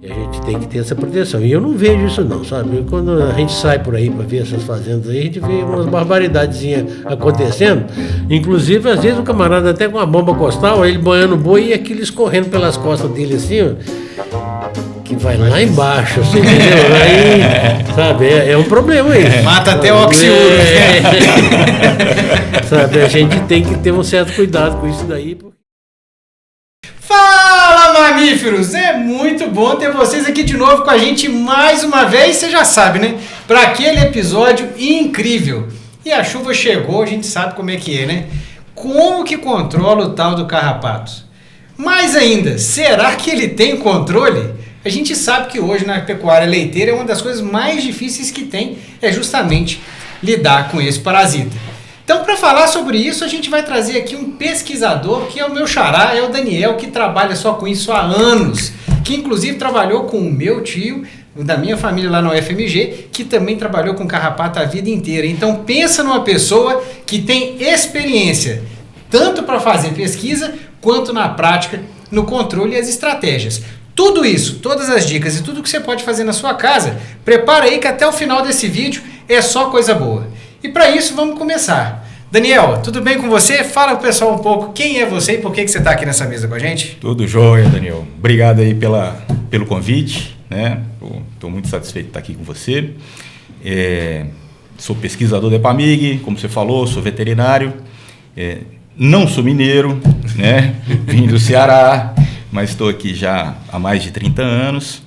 E a gente tem que ter essa proteção. E eu não vejo isso não, sabe? Quando a gente sai por aí para ver essas fazendas aí, a gente vê umas barbaridadezinhas acontecendo. Inclusive, às vezes o camarada até com uma bomba costal, ele banhando boi e aquilo escorrendo pelas costas dele assim, ó, que vai lá embaixo, assim, entendeu? Aí, sabe, é um problema isso. Mata até o oxiúro. Sabe, a gente tem que ter um certo cuidado com isso daí. Fala, mamíferos! É muito bom ter vocês aqui de novo com a gente mais uma vez. Você já sabe, né? Para aquele episódio incrível. E a chuva chegou, a gente sabe como é que é, né? Como que controla o tal do carrapato? Mais ainda, será que ele tem controle? A gente sabe que hoje na pecuária leiteira é uma das coisas mais difíceis que tem, é justamente lidar com esse parasita. Então, para falar sobre isso, a gente vai trazer aqui um pesquisador, que é o meu xará, é o Daniel, que trabalha só com isso há anos, que inclusive trabalhou com o meu tio, da minha família lá no UFMG, que também trabalhou com carrapato a vida inteira. Então, pensa numa pessoa que tem experiência, tanto para fazer pesquisa, quanto na prática, no controle e as estratégias. Tudo isso, todas as dicas e tudo que você pode fazer na sua casa, prepara aí que até o final desse vídeo é só coisa boa. E para isso, vamos começar. Daniel, tudo bem com você? Fala pro pessoal um pouco quem é você e por que você está aqui nessa mesa com a gente. Tudo jóia, Daniel. Obrigado aí pelo convite, né? Estou muito satisfeito de estar aqui com você. Sou pesquisador da EPAMIG, como você falou, sou veterinário. Não sou mineiro, né? Vim do Ceará, mas estou aqui já há mais de 30 anos.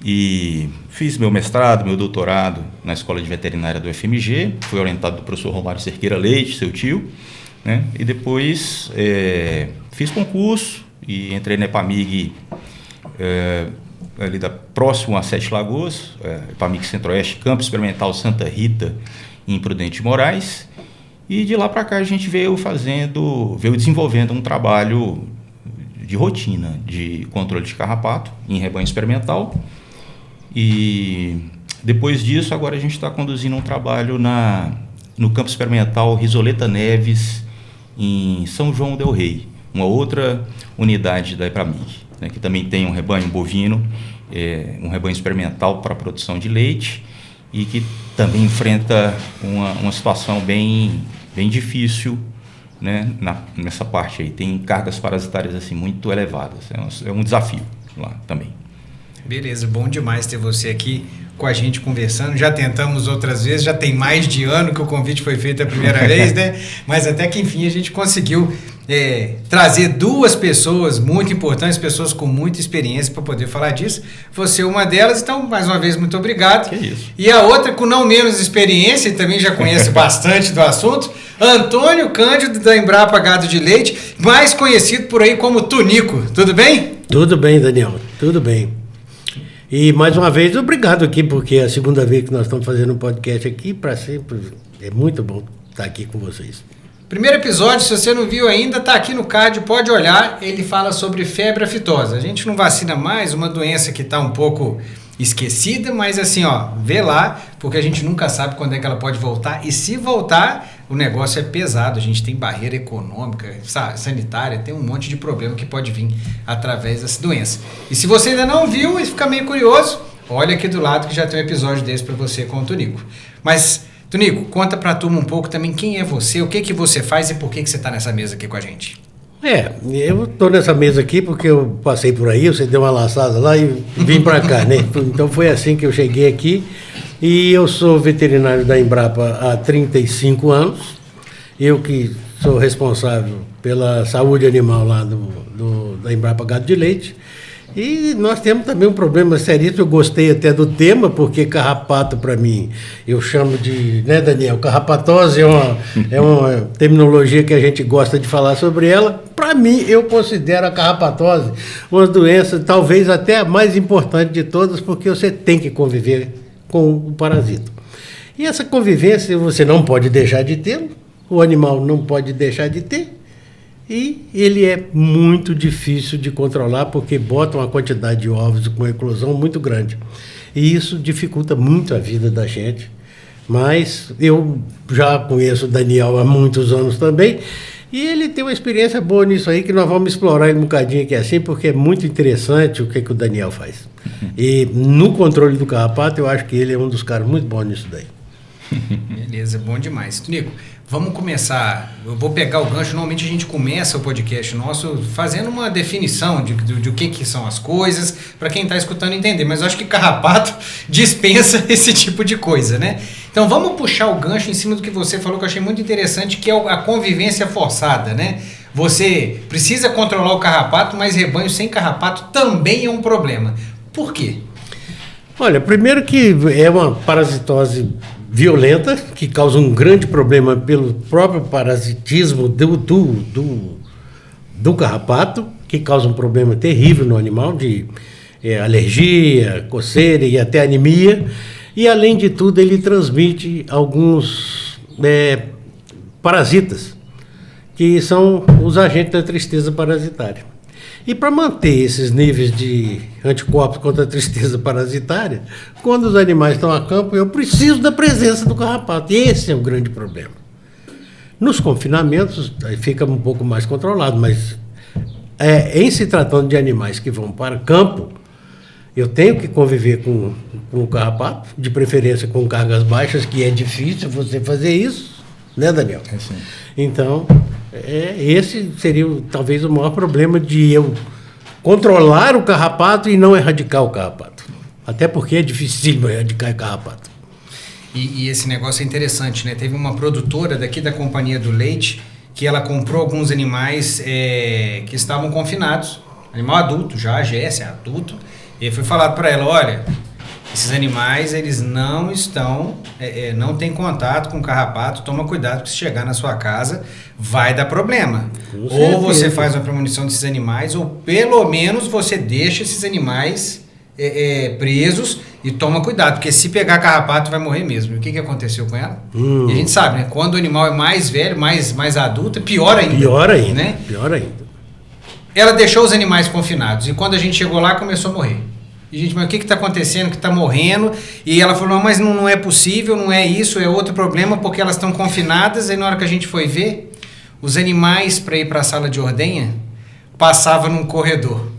E fiz meu mestrado, meu doutorado na Escola de Veterinária do UFMG, fui orientado do professor Romário Cerqueira Leite, seu tio, né? E depois fiz concurso e entrei na EPAMIG ali próximo a Sete Lagoas, EPAMIG Centro-Oeste, Campo Experimental Santa Rita, em Prudente de Moraes. E de lá para cá a gente veio desenvolvendo um trabalho de rotina de controle de carrapato em rebanho experimental. E depois disso, agora a gente está conduzindo um trabalho no campo experimental Risoleta Neves, em São João del Rei, uma outra unidade da EPAMIG, né, que também tem um rebanho bovino, um rebanho experimental para a produção de leite e que também enfrenta uma situação bem difícil, né, nessa parte aí. Tem cargas parasitárias assim, muito elevadas, é um desafio lá também. Beleza, bom demais ter você aqui com a gente conversando. Já tentamos outras vezes, já tem mais de ano que o convite foi feito a primeira vez, né? Mas até que enfim a gente conseguiu trazer duas pessoas muito importantes, pessoas com muita experiência para poder falar disso. Você é uma delas, então mais uma vez muito obrigado. Que isso. E a outra com não menos experiência e também já conhece bastante do assunto, Antônio Cândido da Embrapa Gado de Leite, mais conhecido por aí como Tunico. Tudo bem? Tudo bem, Daniel, tudo bem. E mais uma vez, obrigado aqui, porque é a segunda vez que nós estamos fazendo um podcast aqui, para sempre. É muito bom estar aqui com vocês. Primeiro episódio, se você não viu ainda, está aqui no card, pode olhar. Ele fala sobre febre aftosa. A gente não vacina mais, uma doença que está um pouco esquecida, mas assim, ó, vê lá, porque a gente nunca sabe quando é que ela pode voltar. E se voltar, o negócio é pesado. A gente tem barreira econômica, sanitária, tem um monte de problema que pode vir através dessa doença. E se você ainda não viu e fica meio curioso, olha aqui do lado que já tem um episódio desse para você com o Tunico. Mas, Tunico, conta pra turma um pouco também quem é você, o que você faz e por que você está nessa mesa aqui com a gente. Eu estou nessa mesa aqui porque eu passei por aí, você deu uma laçada lá e vim para cá, né? Então foi assim que eu cheguei aqui. E eu sou veterinário da Embrapa há 35 anos. Eu que sou responsável pela saúde animal lá da Embrapa Gado de Leite. E nós temos também um problema seríssimo. Eu gostei até do tema, porque carrapato, para mim, eu chamo de, né, Daniel? Carrapatose é uma terminologia que a gente gosta de falar sobre ela. Para mim, eu considero a carrapatose uma doença talvez até a mais importante de todas, porque você tem que conviver com o parasita. E essa convivência você não pode deixar de ter, o animal não pode deixar de ter. E ele é muito difícil de controlar porque bota uma quantidade de ovos com uma eclosão muito grande. E isso dificulta muito a vida da gente. Mas eu já conheço o Daniel há muitos anos também. E ele tem uma experiência boa nisso aí, que nós vamos explorar ele um bocadinho aqui assim, porque é muito interessante o que o Daniel faz. E no controle do carrapato, eu acho que ele é um dos caras muito bons nisso daí. Beleza, bom demais. Tunico, vamos começar. Eu vou pegar o gancho. Normalmente a gente começa o podcast nosso fazendo uma definição de o que são as coisas, para quem está escutando entender. Mas eu acho que carrapato dispensa esse tipo de coisa, né? Então vamos puxar o gancho em cima do que você falou, que eu achei muito interessante, que é a convivência forçada, né? Você precisa controlar o carrapato, mas rebanho sem carrapato também é um problema. Por quê? Olha, primeiro que é uma parasitose violenta, que causa um grande problema pelo próprio parasitismo do carrapato, que causa um problema terrível no animal, de alergia, coceira e até anemia. E, além de tudo, ele transmite alguns parasitas, que são os agentes da tristeza parasitária. E para manter esses níveis de anticorpos contra a tristeza parasitária, quando os animais estão a campo, eu preciso da presença do carrapato. Esse é o grande problema. Nos confinamentos, aí fica um pouco mais controlado, mas em se tratando de animais que vão para campo, eu tenho que conviver com o carrapato, de preferência com cargas baixas, que é difícil você fazer isso, né, Daniel? É sim. Então, esse seria talvez o maior problema, de eu controlar o carrapato e não erradicar o carrapato. Até porque é difícil erradicar o carrapato. E esse negócio é interessante, né? Teve uma produtora daqui da Companhia do Leite que ela comprou alguns animais que estavam confinados. Animal adulto, já a Jéssica é adulto. E foi falado para ela, olha, esses animais, eles não estão, não tem contato com o carrapato, toma cuidado, porque se chegar na sua casa, vai dar problema. Ou você faz uma premonição desses animais, ou pelo menos você deixa esses animais presos e toma cuidado, porque se pegar carrapato, vai morrer mesmo. E o que aconteceu com ela? E a gente sabe, né? Quando o animal é mais velho, mais adulto, é pior ainda. Pior ainda, né? Pior ainda. Ela deixou os animais confinados, e quando a gente chegou lá, começou a morrer. E, gente, mas o que está acontecendo? Que está morrendo? E ela falou, não, mas não é possível, não é isso, é outro problema, porque elas estão confinadas. E na hora que a gente foi ver, os animais para ir para a sala de ordenha passavam num corredor.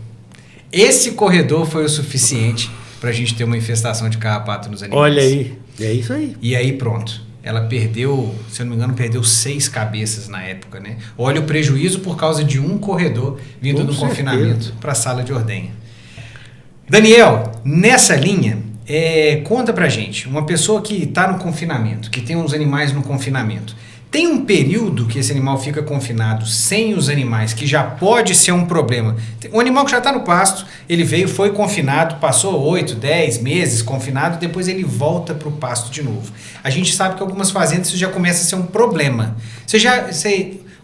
Esse corredor foi o suficiente para a gente ter uma infestação de carrapato nos animais. Olha aí, é isso aí. E aí pronto, ela perdeu, se eu não me engano, perdeu 6 cabeças na época, né? Olha o prejuízo por causa de um corredor vindo do confinamento para a sala de ordenha. Daniel, nessa linha, conta pra gente, uma pessoa que está no confinamento, que tem uns animais no confinamento, tem um período que esse animal fica confinado sem os animais, que já pode ser um problema? Um animal que já está no pasto, ele veio, foi confinado, passou 8, 10 meses confinado, depois ele volta para o pasto de novo. A gente sabe que algumas fazendas isso já começa a ser um problema.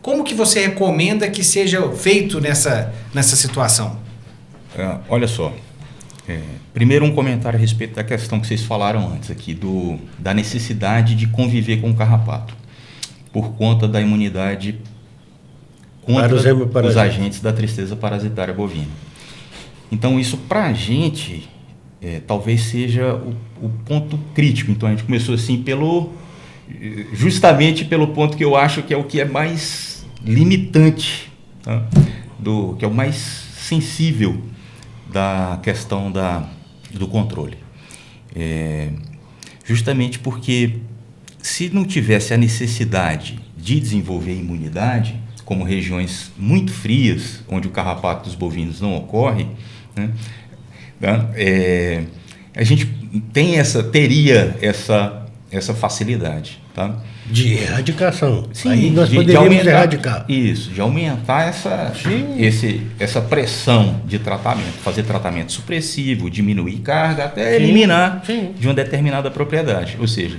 Como que você recomenda que seja feito nessa situação? Olha só. Primeiro um comentário a respeito da questão que vocês falaram antes aqui, da necessidade de conviver com o carrapato, por conta da imunidade contra os agentes da tristeza parasitária bovina. Então isso para a gente talvez seja o ponto crítico. Então a gente começou assim justamente pelo ponto que eu acho que é o que é mais limitante, tá? Que é o mais sensível da questão do controle. Justamente porque se não tivesse a necessidade de desenvolver imunidade, como regiões muito frias, onde o carrapato dos bovinos não ocorre, né, a gente teria essa facilidade, tá? De erradicação. Sim, aí nós poderíamos erradicar. Isso, de aumentar essa pressão de tratamento, fazer tratamento supressivo, diminuir carga, até eliminar de uma determinada propriedade. Ou seja,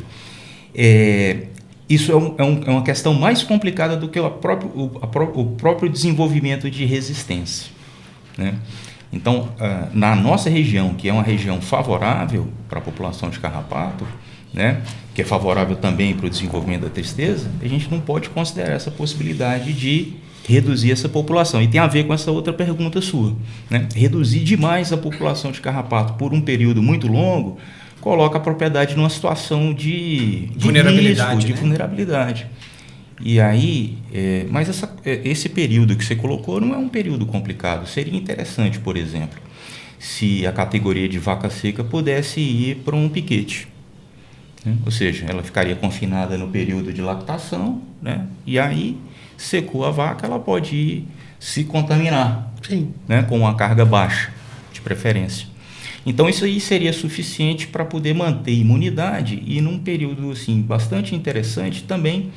isso é uma questão mais complicada do que o próprio desenvolvimento de resistência, né? Então, na nossa região, que é uma região favorável para a população de carrapato, né, que é favorável também para o desenvolvimento da tristeza, a gente não pode considerar essa possibilidade de reduzir essa população. E tem a ver com essa outra pergunta sua, né? Reduzir demais a população de carrapato por um período muito longo coloca a propriedade numa situação de vulnerabilidade, risco, de vulnerabilidade. E aí, mas esse período que você colocou não é um período complicado. Seria interessante, por exemplo, se a categoria de vaca seca pudesse ir para um piquete, né? Ou seja, ela ficaria confinada no período de lactação, né? E aí, secou a vaca, ela pode ir se contaminar, Sim. né? Com uma carga baixa, de preferência. Então, isso aí seria suficiente para poder manter imunidade e, num período assim, bastante interessante, também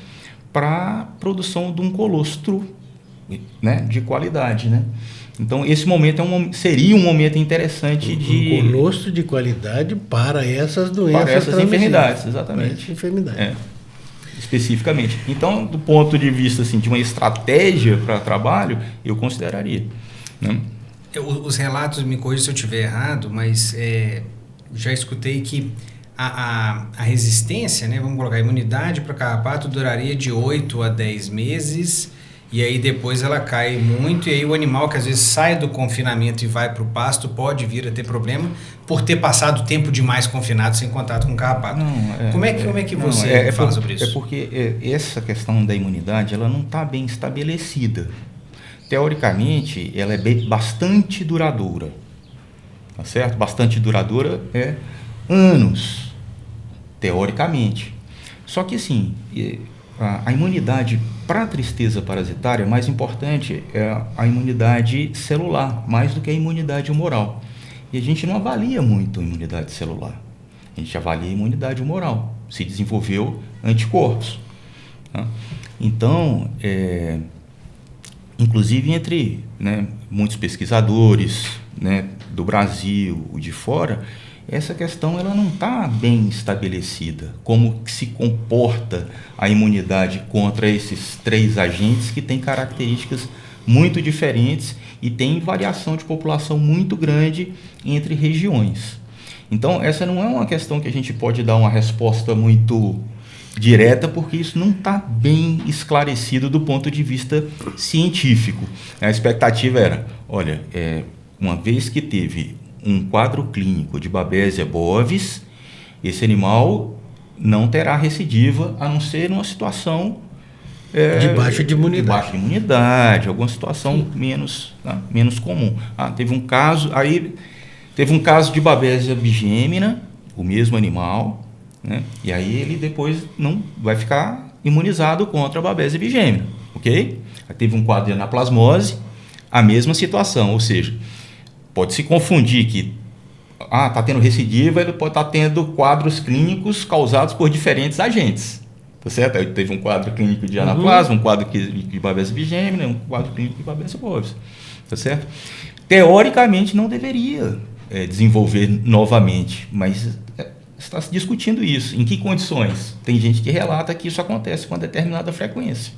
para a produção de um colostro, né, de qualidade, né? Então, esse momento seria um momento interessante de... Um colostro de qualidade para essas doenças. Para essas enfermidades, exatamente. Especificamente. Então, do ponto de vista assim, de uma estratégia para trabalho, eu consideraria, né? Os relatos, me corrija se eu estiver errado, mas já escutei que a resistência, né, vamos colocar, a imunidade para carrapato duraria de 8 a 10 meses, e aí depois ela cai muito, e aí o animal que às vezes sai do confinamento e vai para o pasto pode vir a ter problema por ter passado tempo demais confinado sem contato com o carrapato. Como é que você fala sobre isso? É porque essa questão da imunidade, ela não está bem estabelecida. Teoricamente, ela é bastante duradoura, tá certo? Bastante duradoura é anos, teoricamente. Só que, assim, a imunidade para a tristeza parasitária, mais importante é a imunidade celular, mais do que a imunidade humoral. E a gente não avalia muito a imunidade celular, a gente avalia a imunidade humoral. Se desenvolveu anticorpos, tá? Então, inclusive entre, né, muitos pesquisadores, né, do Brasil e de fora, essa questão ela não está bem estabelecida. Como que se comporta a imunidade contra esses 3 agentes que têm características muito diferentes e tem variação de população muito grande entre regiões. Então, essa não é uma questão que a gente pode dar uma resposta muito direta, porque isso não está bem esclarecido do ponto de vista científico. A expectativa era, olha, uma vez que teve um quadro clínico de Babesia bovis, esse animal não terá recidiva, a não ser numa situação de baixa de imunidade. De baixa imunidade, alguma situação menos comum. Teve um caso de Babesia bigêmina, o mesmo animal, né? E aí ele depois não vai ficar imunizado contra a Babesia bigêmina, ok? Aí teve um quadro de anaplasmose, a mesma situação, ou seja, pode se confundir que está tendo recidiva, ele pode estar tendo quadros clínicos causados por diferentes agentes, tá certo? Aí teve um quadro clínico de anaplasma, um quadro de Babesia bigêmina, um quadro clínico de Babesia bovis, tá certo? Teoricamente não deveria desenvolver novamente, mas está se discutindo isso. Em que condições? Tem gente que relata que isso acontece com uma determinada frequência.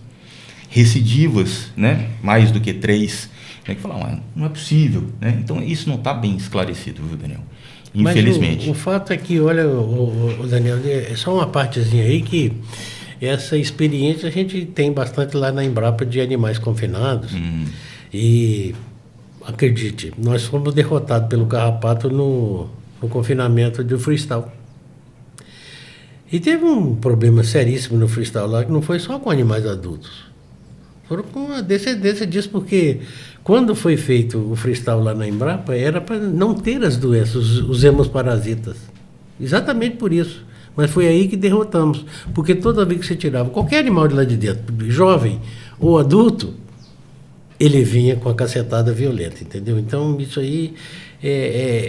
Recidivas, né? Mais do que 3, tem que falar, não é possível, né? Então isso não está bem esclarecido, viu, Daniel? Infelizmente. Mas o fato é que, olha, o Daniel, é só uma partezinha aí que essa experiência a gente tem bastante lá na Embrapa de animais confinados. E acredite, nós fomos derrotados pelo carrapato no confinamento do freestyle. E teve um problema seríssimo no freestyle lá, que não foi só com animais adultos. Foram com a descendência disso, porque quando foi feito o freestyle lá na Embrapa, era para não ter as doenças, os hemoparasitas. Exatamente por isso. Mas foi aí que derrotamos. Porque toda vez que você tirava qualquer animal de lá de dentro, jovem ou adulto, ele vinha com a cacetada violenta, entendeu? Então, isso aí,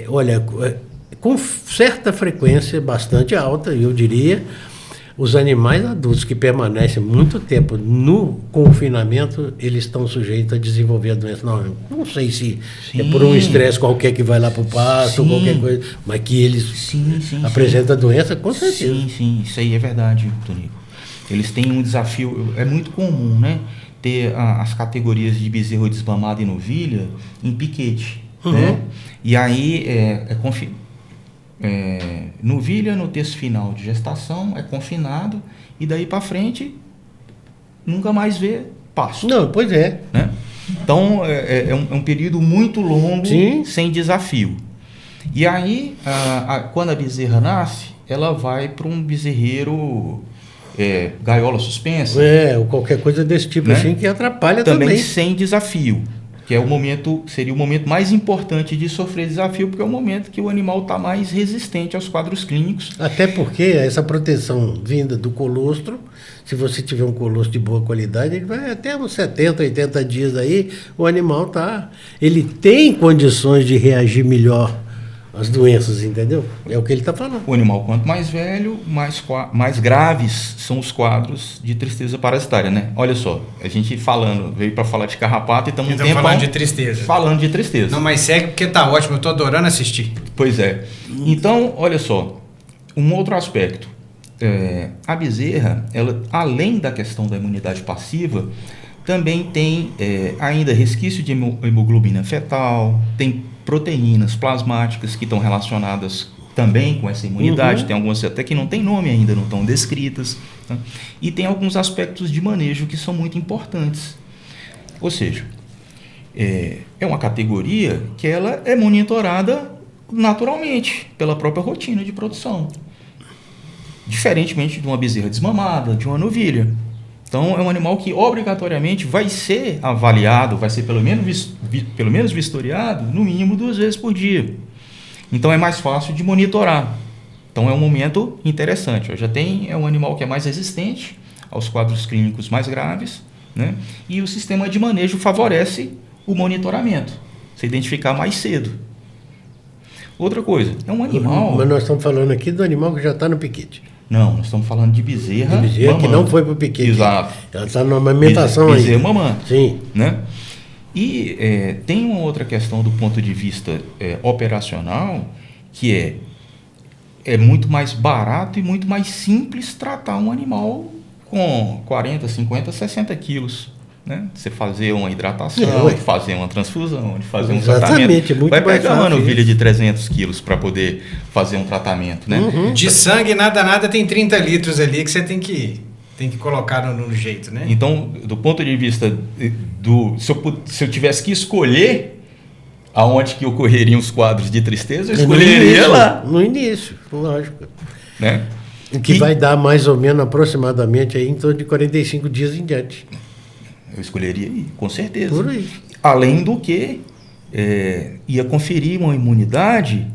olha, com certa frequência, bastante alta, eu diria, os animais adultos que permanecem muito tempo no confinamento, eles estão sujeitos a desenvolver a doença. Não sei se é por um estresse qualquer que vai lá para o pasto, ou qualquer coisa, mas que eles apresentam a doença, com certeza. Sim, isso aí é verdade, Tonico. Eles têm um desafio, é muito comum, né? Ter as categorias de bezerro desmamado e novilha em piquete, né? E aí novilha no terço final de gestação é confinado e daí para frente nunca mais vê pasto. Não, pois é. Né? Então é um período muito longo, sem desafio. E aí quando a bezerra nasce, ela vai para um bezerreiro gaiola suspensa. Ou qualquer coisa desse tipo, né? Assim, que atrapalha também. Sem desafio, que seria o momento mais importante de sofrer desafio, porque é o momento que o animal está mais resistente aos quadros clínicos. Até porque essa proteção vinda do colostro, se você tiver um colostro de boa qualidade, ele vai até uns 70, 80 dias aí, o animal ele tem condições de reagir melhor às doenças, entendeu? É o que ele está falando. O animal, quanto mais velho, mais graves são os quadros de tristeza parasitária, né? Olha só, a gente veio para falar de carrapato e estamos falando de tristeza. Falando de tristeza. Não, mas segue porque tá ótimo, eu tô adorando assistir. Pois é. Então, olha só, um outro aspecto. A bezerra, ela, além da questão da imunidade passiva, também tem ainda resquício de hemoglobina fetal, tem proteínas plasmáticas que estão relacionadas também com essa imunidade. Tem algumas até que não tem nome ainda, não estão descritas. Tá? E tem alguns aspectos de manejo que são muito importantes. Ou seja, é uma categoria que ela é monitorada naturalmente pela própria rotina de produção. Diferentemente de uma bezerra desmamada, de uma novilha. Então, é um animal que obrigatoriamente vai ser avaliado, vai ser pelo menos vistoriado, no mínimo 2 vezes por dia. Então, é mais fácil de monitorar. Então, é um momento interessante. É um animal que é mais resistente aos quadros clínicos mais graves, né? E o sistema de manejo favorece o monitoramento, se identificar mais cedo. Outra coisa, é um animal... Mas nós estamos falando aqui do animal que já está no piquete. Não, nós estamos falando de bezerra que não foi para o piquete. Exato. Ela está numa amamentação ainda. Bezerra mamante. Sim. Né? E tem uma outra questão do ponto de vista operacional, que é muito mais barato e muito mais simples tratar um animal com 40, 50, 60 quilos. Né? Você fazer uma hidratação, fazer uma transfusão, fazer um tratamento. Muito vai pegar uma novilha isso. de 300 quilos para poder fazer um tratamento. Né? De sangue, nada, tem 30 litros ali que você tem que colocar no jeito. Né? Então, do ponto de vista se eu tivesse que escolher aonde que ocorreriam os quadros de tristeza, eu escolheria lá. No início, lógico. Né? O que vai dar mais ou menos aproximadamente aí em torno de 45 dias em diante. Eu escolheria ir, com certeza. Por aí. Além do que ia conferir uma imunidade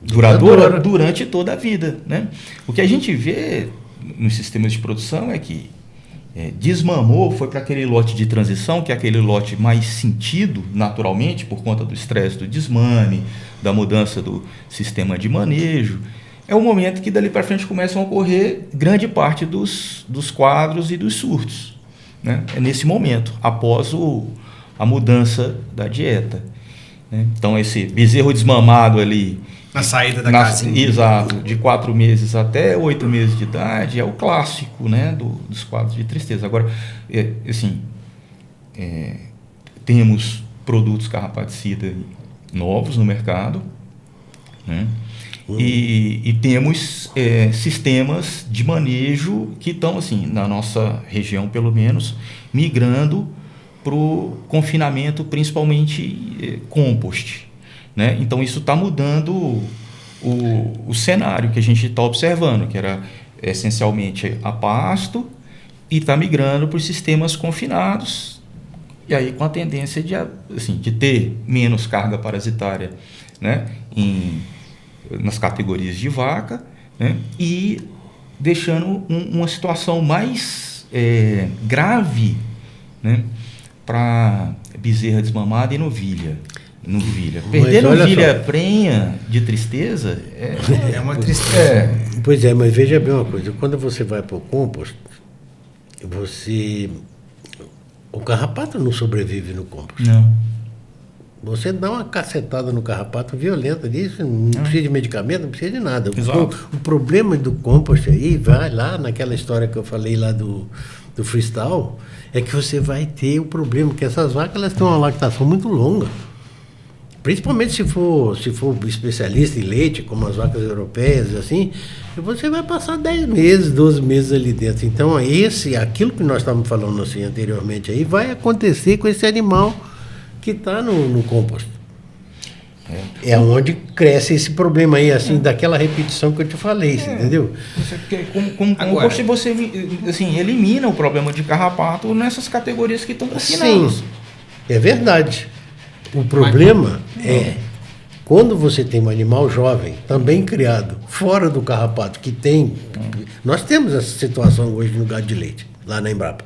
duradoura durante toda a vida. Né? O que a gente vê nos sistemas de produção é que desmamou, foi para aquele lote de transição, que é aquele lote mais sentido naturalmente, por conta do estresse do desmame, da mudança do sistema de manejo. É o momento que dali para frente começam a ocorrer grande parte dos quadros e dos surtos. Né? É nesse momento, após a mudança da dieta. Né? Então, esse bezerro desmamado ali... Na saída da casinha. Exato, de 4 meses até 8 meses de idade, é o clássico, né, dos quadros de tristeza. Agora, temos produtos carrapaticida novos no mercado, né? E temos sistemas de manejo que estão, assim, na nossa região, pelo menos, migrando para o confinamento, principalmente compost. Né? Então, isso está mudando o cenário que a gente está observando, que era essencialmente a pasto, e está migrando para os sistemas confinados, e aí com a tendência de ter menos carga parasitária, né? Nas categorias de vaca, né? E deixando uma situação mais grave, né? Para bezerra desmamada e novilha. Perder novilha prenha de tristeza é uma tristeza. Pois é, mas veja bem uma coisa, quando você vai para o compost, o carrapato não sobrevive no compost. Não. Você dá uma cacetada no carrapato violenta disso, não precisa de medicamento, não precisa de nada. O problema do compost aí, vai lá naquela história que eu falei lá do freestyle, é que você vai ter o problema, que essas vacas elas têm uma lactação muito longa. Principalmente se for especialista em leite, como as vacas europeias, assim, você vai passar 10 meses, 12 meses ali dentro. Então, aquilo que nós estávamos falando assim anteriormente aí, vai acontecer com esse animal que está no compost. É onde cresce esse problema aí, assim, daquela repetição que eu te falei, você entendeu? Com compost você assim, elimina o problema de carrapato nessas categorias que estão confinadas. Sim, é verdade. O problema é quando você tem um animal jovem, também criado, fora do carrapato, que tem... Nós temos essa situação hoje no gado de leite, lá na Embrapa,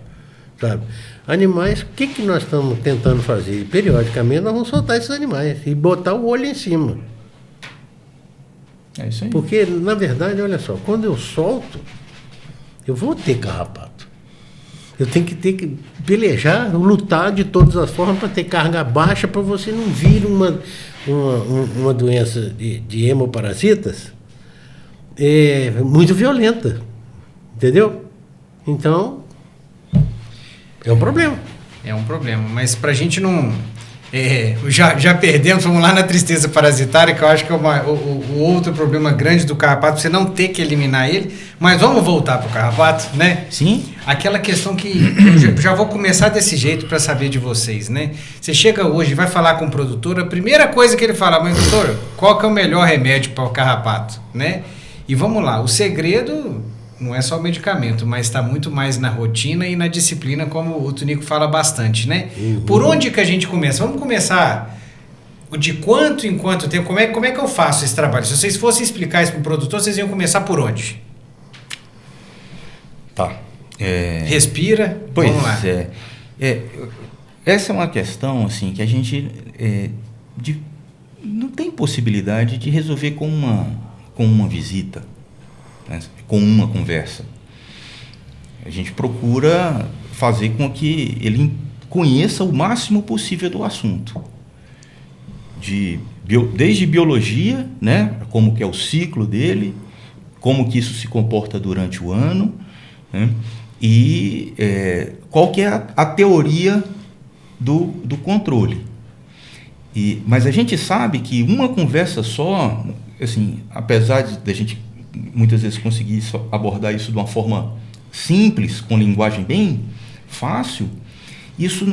sabe? Animais, o que nós estamos tentando fazer? Periodicamente nós vamos soltar esses animais e botar o olho em cima. É isso aí. Porque, na verdade, olha só, quando eu solto, eu vou ter carrapato. Eu tenho que ter que pelejar, lutar de todas as formas para ter carga baixa, para você não vir uma doença de hemoparasitas muito violenta. Entendeu? Então, é um problema. É um problema, mas pra gente não... já perdemos, vamos lá na tristeza parasitária, que eu acho que é o outro problema grande do carrapato, você não ter que eliminar ele, mas vamos voltar pro carrapato, né? Sim. Aquela questão que eu já vou começar desse jeito para saber de vocês, né? Você chega hoje e vai falar com o produtor, a primeira coisa que ele fala, mas doutor, qual que é o melhor remédio para o carrapato, né? E vamos lá, o segredo... Não é só o medicamento, mas está muito mais na rotina e na disciplina, como o Tunico fala bastante, né? Uhum. Por onde que a gente começa? Vamos começar de quanto em quanto tempo? Como é que eu faço esse trabalho? Se vocês fossem explicar isso para o produtor, vocês iam começar por onde? Tá. Respira, pois vamos lá. Essa é uma questão assim, que a gente não tem possibilidade de resolver com uma visita. Com uma conversa. A gente procura fazer com que ele conheça o máximo possível do assunto. Desde biologia, né? Como que é o ciclo dele, como que isso se comporta durante o ano, né? E qual que é a teoria do controle. Mas a gente sabe que uma conversa só, assim, apesar de a gente muitas vezes conseguir abordar isso de uma forma simples, com linguagem bem fácil, isso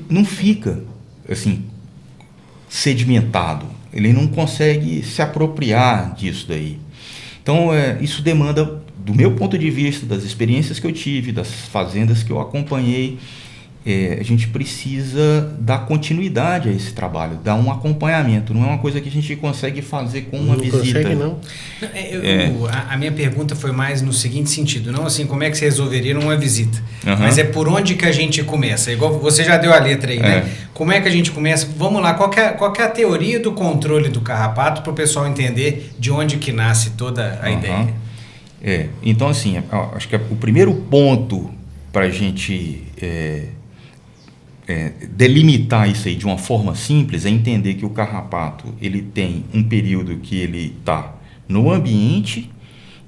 não fica assim sedimentado. Ele não consegue se apropriar disso daí. Então, isso demanda, do meu ponto de vista, das experiências que eu tive, das fazendas que eu acompanhei, a gente precisa dar continuidade a esse trabalho, dar um acompanhamento. Não é uma coisa que a gente consegue fazer com uma visita. Não consegue, não. A minha pergunta foi mais no seguinte sentido, não assim, como é que você resolveria numa visita, mas é por onde que a gente começa. Igual você já deu a letra aí, né? Como é que a gente começa? Vamos lá, qual que é a teoria do controle do carrapato para o pessoal entender de onde que nasce toda a ideia? Então, assim, acho que o primeiro ponto para a gente... delimitar isso aí de uma forma simples é entender que o carrapato ele tem um período que ele está no ambiente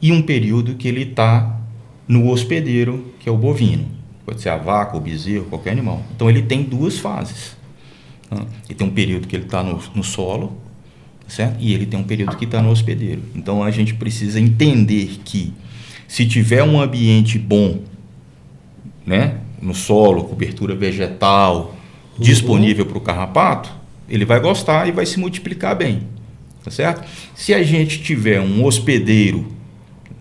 e um período que ele está no hospedeiro, que é o bovino. Pode ser a vaca, o bezerro, qualquer animal. Então ele tem duas fases. Ele tem um período que ele está no solo, certo? E ele tem um período que está no hospedeiro. Então a gente precisa entender que se tiver um ambiente bom, né? No solo, cobertura vegetal, disponível para o carrapato, ele vai gostar e vai se multiplicar bem, tá certo? Se a gente tiver um hospedeiro,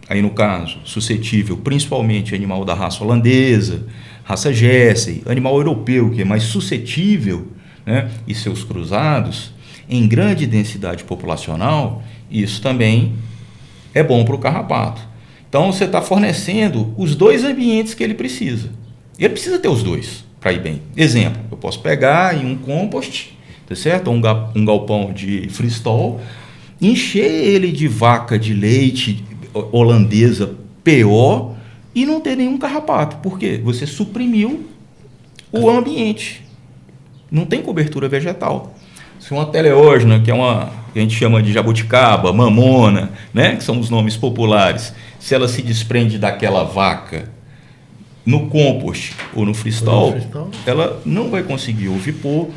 aí no caso, suscetível, principalmente animal da raça holandesa, raça Jersey, animal europeu, que é mais suscetível, né, e seus cruzados, em grande densidade populacional, isso também é bom para o carrapato. Então, você está fornecendo os dois ambientes que ele precisa. Ele precisa ter os dois para ir bem. Exemplo, eu posso pegar em um compost, tá certo? Ou um galpão de freestall, encher ele de vaca de leite holandesa PO e não ter nenhum carrapato. Por quê? Você suprimiu o ambiente. Não tem cobertura vegetal. Se uma teleógena, que a gente chama de jabuticaba, mamona, né? Que são os nomes populares, se ela se desprende daquela vaca no compost ou no freestall, ela não vai conseguir ovipor,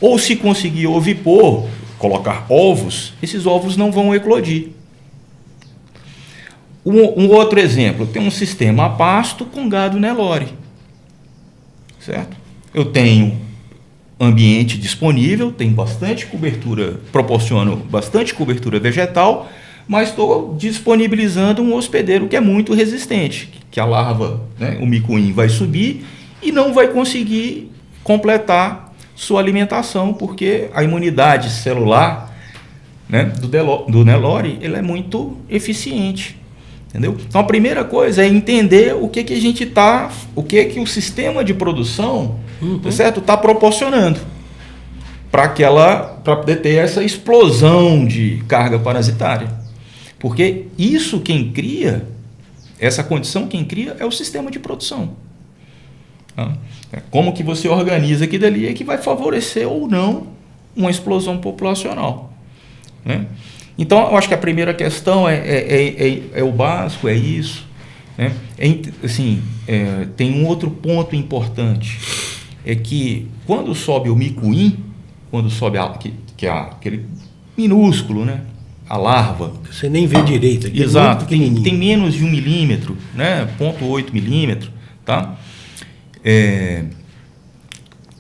ou se conseguir ovipor, colocar ovos, esses ovos não vão eclodir. Um outro exemplo, tem um sistema a pasto com gado Nelore, certo? Eu tenho ambiente disponível, tem bastante cobertura, proporciono bastante cobertura vegetal, mas estou disponibilizando um hospedeiro que é muito resistente, que a larva, né, o micuim, vai subir e não vai conseguir completar sua alimentação, porque a imunidade celular, né, do Nelore, ele é muito eficiente. Entendeu? Então a primeira coisa é entender o que a gente está, o que o sistema de produção, tá certo, está proporcionando para poder ter essa explosão de carga parasitária. Porque isso quem cria, essa condição quem cria é o sistema de produção. Tá? Como que você organiza aqui dali é que vai favorecer ou não uma explosão populacional. Né? Então, eu acho que a primeira questão é o básico, é isso. Né? Tem um outro ponto importante, é que quando sobe o micuim, quando sobe aquele minúsculo, né? A larva. Você nem vê direito. Aqui exato, tem menos de 1 milímetro, né? 0,8 milímetro. Tá?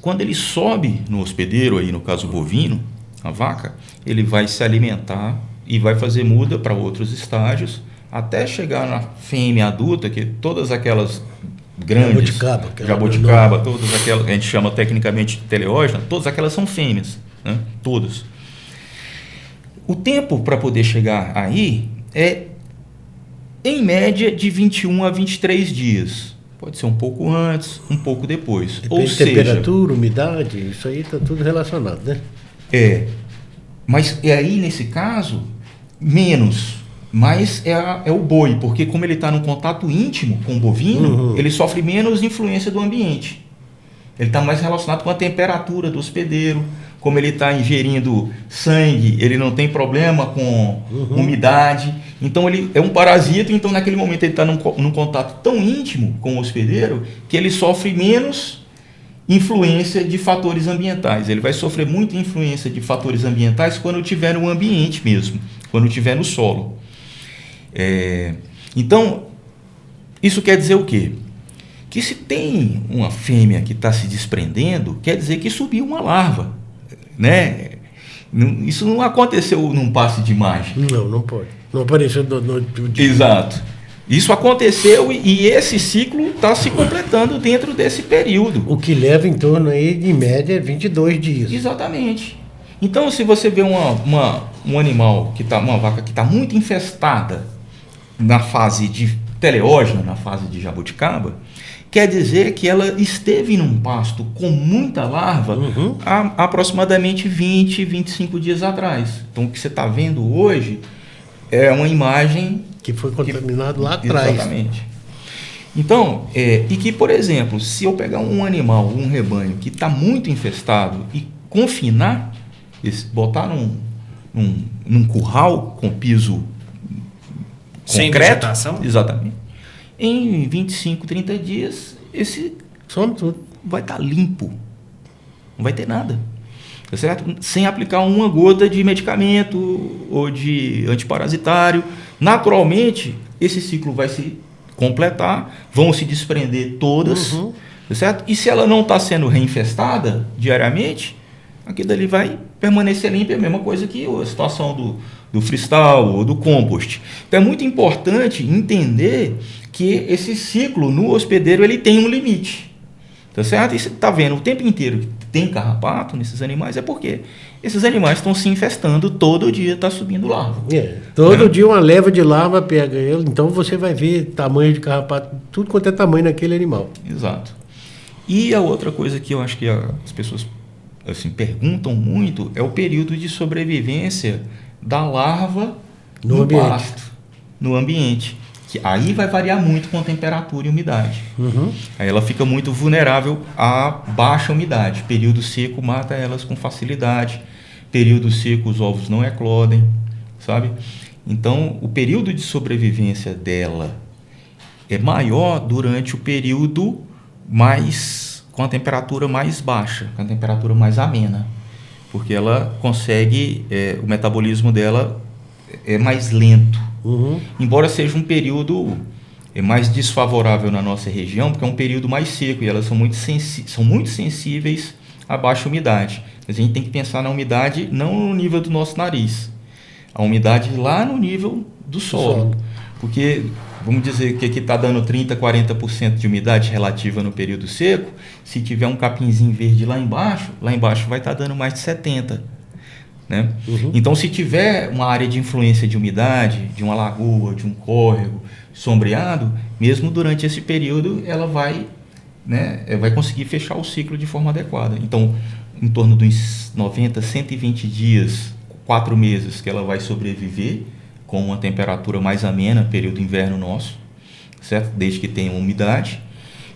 Quando ele sobe no hospedeiro, aí no caso bovino, a vaca, ele vai se alimentar e vai fazer muda para outros estágios, até chegar na fêmea adulta, que todas aquelas grandes, jabuticaba, todas aquelas, a gente chama tecnicamente de teleógena, todas aquelas são fêmeas, né? Todas. O tempo para poder chegar aí é, em média, de 21 a 23 dias. Pode ser um pouco antes, um pouco depois. Depende de temperatura, umidade, isso aí está tudo relacionado, né? Mas aí, nesse caso, menos. Mas é o boi, porque como ele está num contato íntimo com o bovino, ele sofre menos influência do ambiente. Ele está mais relacionado com a temperatura do hospedeiro. Como ele está ingerindo sangue, ele não tem problema com umidade. Então, ele é um parasita, então naquele momento ele está num contato tão íntimo com o hospedeiro que ele sofre menos influência de fatores ambientais. Ele vai sofrer muita influência de fatores ambientais quando estiver no ambiente mesmo, quando estiver no solo. Então, isso quer dizer o quê? Que se tem uma fêmea que está se desprendendo, quer dizer que subiu uma larva. Né? Isso não aconteceu num passe de mágica. Não pode. Não apareceu no dia. Exato. Isso aconteceu e esse ciclo está se completando dentro desse período. O que leva em torno aí, de média, 22 dias. Exatamente. Então, se você vê um animal, uma vaca que está muito infestada na fase de teleógena, na fase de jabuticaba, quer dizer que ela esteve num pasto com muita larva há aproximadamente 20, 25 dias atrás. Então, o que você está vendo hoje é uma imagem que foi contaminado lá atrás. Exatamente. Então, e que, por exemplo, se eu pegar um animal, um rebanho que está muito infestado e confinar, botar num curral com piso sem concreto, vegetação? Exatamente. Em 25, 30 dias, esse some tudo. Vai estar limpo. Não vai ter nada. Tá certo? Sem aplicar uma gota de medicamento ou de antiparasitário. Naturalmente, esse ciclo vai se completar, vão se desprender todas. Tá certo? E se ela não está sendo reinfestada diariamente, aquilo ali vai permanecer limpo. É a mesma coisa que a situação do freestyle ou do compost. Então é muito importante entender que esse ciclo no hospedeiro ele tem um limite, tá certo? E você está vendo o tempo inteiro que tem carrapato nesses animais, é porque esses animais estão se infestando, todo dia está subindo larva. Todo dia uma leva de larva pega ele, então você vai ver tamanho de carrapato, tudo quanto é tamanho naquele animal. Exato. E a outra coisa que eu acho que as pessoas assim, perguntam muito é o período de sobrevivência da larva no pasto, no ambiente. Que aí vai variar muito com a temperatura e umidade. Aí ela fica muito vulnerável à baixa umidade. Período seco mata elas com facilidade. Período seco os ovos não eclodem, sabe? Então, o período de sobrevivência dela é maior durante o período com a temperatura mais baixa, com a temperatura mais amena. Porque ela consegue, o metabolismo dela é mais lento. Embora seja um período mais desfavorável na nossa região, porque é um período mais seco e elas são muito sensíveis a baixa umidade. Mas a gente tem que pensar na umidade não no nível do nosso nariz, a umidade lá no nível do solo. Porque, vamos dizer que aqui está dando 30%, 40% de umidade relativa no período seco, se tiver um capinzinho verde lá embaixo vai estar dando mais de 70%. Né? Então, se tiver uma área de influência de umidade, de uma lagoa, de um córrego sombreado, mesmo durante esse período, ela vai conseguir fechar o ciclo de forma adequada. Então, em torno dos 90, 120 dias, 4 meses que ela vai sobreviver com uma temperatura mais amena, período inverno nosso, certo? Desde que tenha umidade.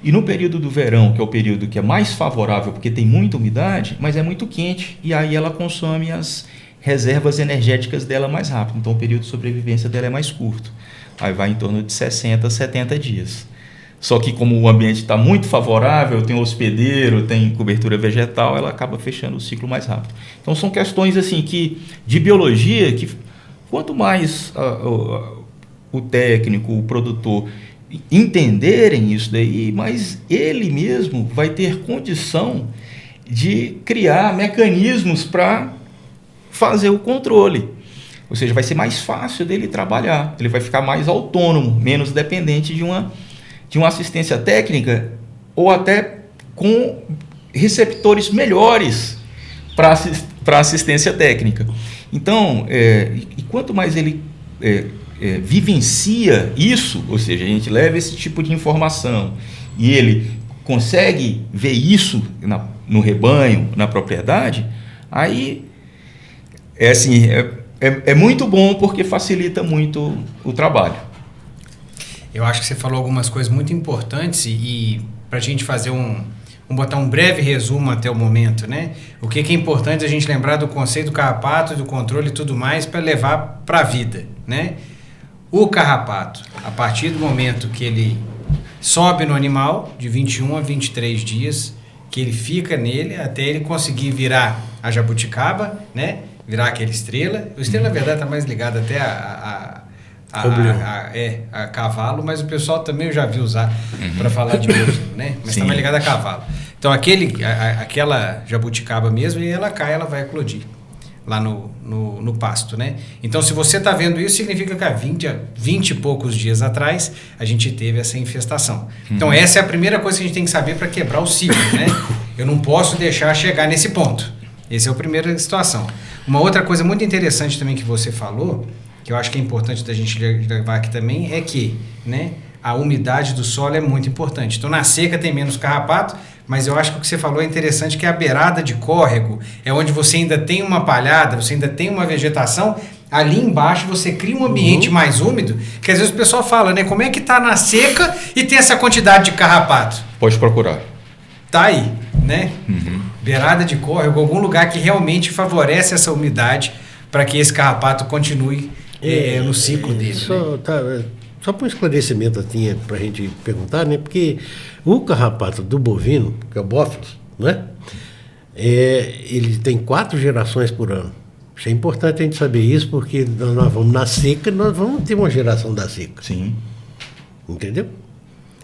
E no período do verão, que é o período que é mais favorável, porque tem muita umidade, mas é muito quente, e aí ela consome as reservas energéticas dela mais rápido. Então o período de sobrevivência dela é mais curto. Aí vai em torno de 60, 70 dias. Só que como o ambiente está muito favorável, tem hospedeiro, tem cobertura vegetal, ela acaba fechando o ciclo mais rápido. Então são questões assim de biologia que quanto mais o técnico, o produtor entenderem isso daí, mas ele mesmo vai ter condição de criar mecanismos para fazer o controle. Ou seja, vai ser mais fácil dele trabalhar, ele vai ficar mais autônomo, menos dependente de uma assistência técnica ou até com receptores melhores para assistência técnica. Então, e quanto mais ele vivencia isso, ou seja, a gente leva esse tipo de informação e ele consegue ver isso no rebanho, na propriedade, aí é muito bom porque facilita muito o trabalho. Eu acho que você falou algumas coisas muito importantes e para a gente fazer vamos botar um breve resumo até o momento, né? O que é importante a gente lembrar do conceito do carrapato, do controle e tudo mais para levar para a vida, né? O carrapato, a partir do momento que ele sobe no animal, de 21 a 23 dias, que ele fica nele até ele conseguir virar a jabuticaba, né? Virar aquela estrela. O estrela, na verdade, está mais ligado até a cavalo, mas o pessoal também eu já vi usar para falar de bovino, né? Mas está mais ligado a cavalo. Então, aquela jabuticaba mesmo, e ela cai, ela vai eclodir lá no pasto, né? Então, se você está vendo isso, significa que há 20 e poucos dias atrás, a gente teve essa infestação. Então, essa é a primeira coisa que a gente tem que saber para quebrar o ciclo, né? Eu não posso deixar chegar nesse ponto. Essa é a primeira situação. Uma outra coisa muito interessante também que você falou, que eu acho que é importante da gente levar aqui também, é que, né, a umidade do solo é muito importante. Então, na seca tem menos carrapato, mas eu acho que o que você falou é interessante, que a beirada de córrego é onde você ainda tem uma palhada, você ainda tem uma vegetação, ali embaixo você cria um ambiente mais úmido, que às vezes o pessoal fala, né, como é que tá na seca e tem essa quantidade de carrapato? Pode procurar. Tá aí, né? Beirada de córrego, algum lugar que realmente favorece essa umidade para que esse carrapato continue no ciclo dele. Só para um esclarecimento para a gente perguntar, né? Porque o carrapato do bovino, que é o bófilos, né? Ele tem 4 gerações por ano. Isso é importante a gente saber isso, porque nós vamos na seca, nós vamos ter uma geração da seca. Sim. Entendeu?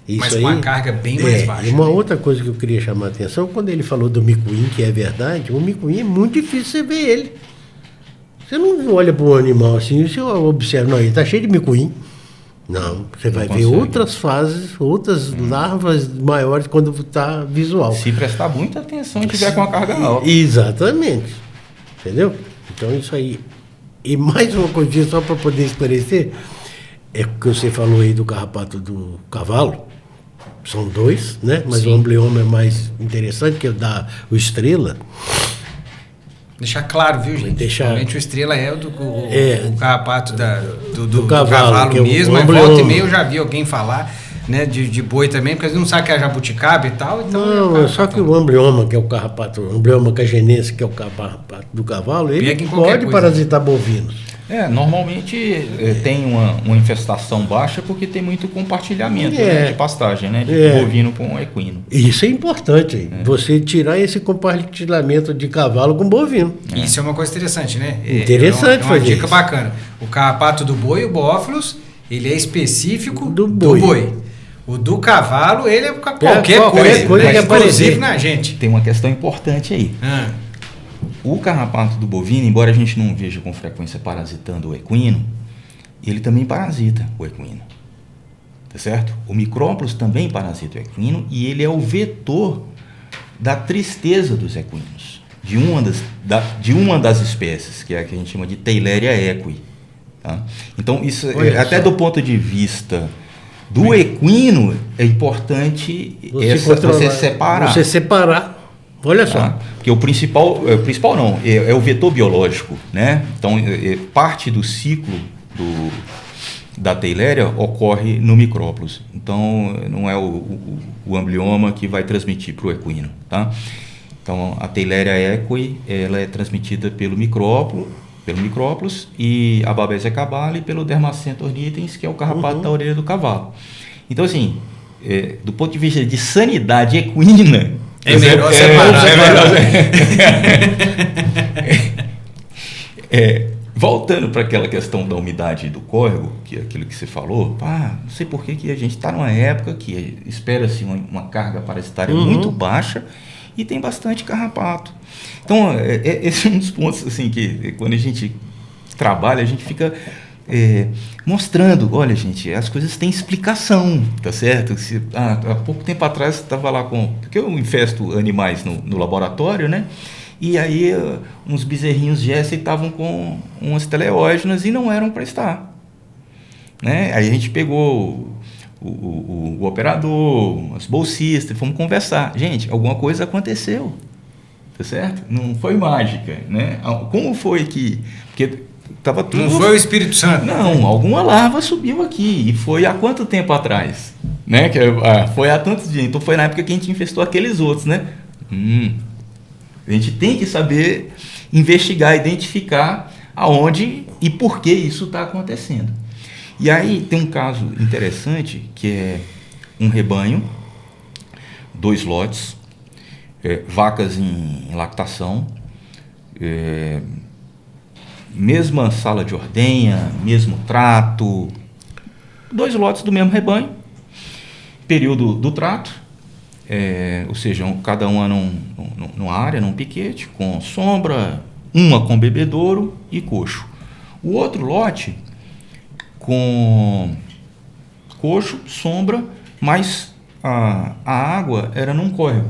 Isso mas com uma carga bem mais baixa. E uma outra coisa que eu queria chamar a atenção, quando ele falou do micuim, que é verdade, o micuim é muito difícil você ver ele. Você não olha para um animal assim, você observa, não, ele está cheio de micuim. Não, você vai ver outras fases, outras larvas maiores quando está visual. Se prestar muita atenção e tiver com a carga alta. Exatamente. Entendeu? Então isso aí. E mais uma coisinha só para poder esclarecer, é o que você falou aí do carrapato do cavalo. São 2, né? Mas sim, o ambleoma é mais interessante, que é o estrela. Deixar claro, viu, gente? Realmente o estrela é o carrapato do cavalo mesmo, mas volta e meia eu já vi alguém falar, né, de boi também, porque eles não sabem que é jabuticaba e tal. Então não, só que o ambleoma, que é o carrapato, o ambleoma cagenense, que é o carrapato do cavalo, ele pode parasitar bovinos. Normalmente tem uma infestação baixa porque tem muito compartilhamento de pastagem, né? De bovino com equino. Isso é importante, você tirar esse compartilhamento de cavalo com bovino. Isso é uma coisa interessante, né? Interessante fazer. É uma dica bacana. O carrapato do boi, o bófilos, ele é específico do boi. O do cavalo, ele é qualquer coisa, coisa que inclusive aparecer. na gente. Tem uma questão importante aí. O carrapato do bovino, embora a gente não veja com frequência parasitando o equino, ele também parasita o equino. Tá certo? O micrópolis também parasita o equino e ele é o vetor da tristeza dos equinos, de uma das espécies, que é a que a gente chama de Theileria equi. Tá? Então, isso até do ponto de vista do equino, é importante você separar. Você separar, olha só. Tá? Porque o principal não, é o vetor biológico, né? Então, parte do ciclo da Theileria ocorre no micrópolis. Então, não é o amblioma que vai transmitir para o equino, tá? Então, a Theileria equi, ela é transmitida pelo micrópolis e a Babesia cabali pelo Dermacenta ornitens, que é o carrapato da orelha do cavalo. Então, assim, do ponto de vista de sanidade equina, é melhor separar. Voltando para aquela questão da umidade do córrego, que é aquilo que você falou, não sei por que a gente está numa época que espera-se uma carga parasitária muito baixa e tem bastante carrapato. Então, esse é um dos pontos assim, que quando a gente trabalha, a gente fica mostrando, olha, gente, as coisas têm explicação, tá certo? Há pouco tempo atrás, você estava lá porque eu infesto animais no laboratório, né? E aí uns bezerrinhos Jesse estavam com umas teleógenas e não eram para estar. Né? Aí a gente pegou o operador, as bolsistas, fomos conversar. Gente, alguma coisa aconteceu, tá certo? Não foi mágica, né? Como foi que... Porque tava tudo... Não foi o Espírito Santo. Não, alguma larva subiu aqui. E foi há quanto tempo atrás? Né? Foi há tantos dias. Então foi na época que a gente infestou aqueles outros, né? A gente tem que saber investigar, identificar aonde e por que isso está acontecendo. E aí tem um caso interessante, que é um rebanho, 2 lotes, vacas em lactação, mesma sala de ordenha, mesmo trato, 2 lotes do mesmo rebanho, período do trato, ou seja, cada uma numa área, num piquete, com sombra, uma com bebedouro e coxo. O outro lote com coxo, sombra, mas a água era num córrego.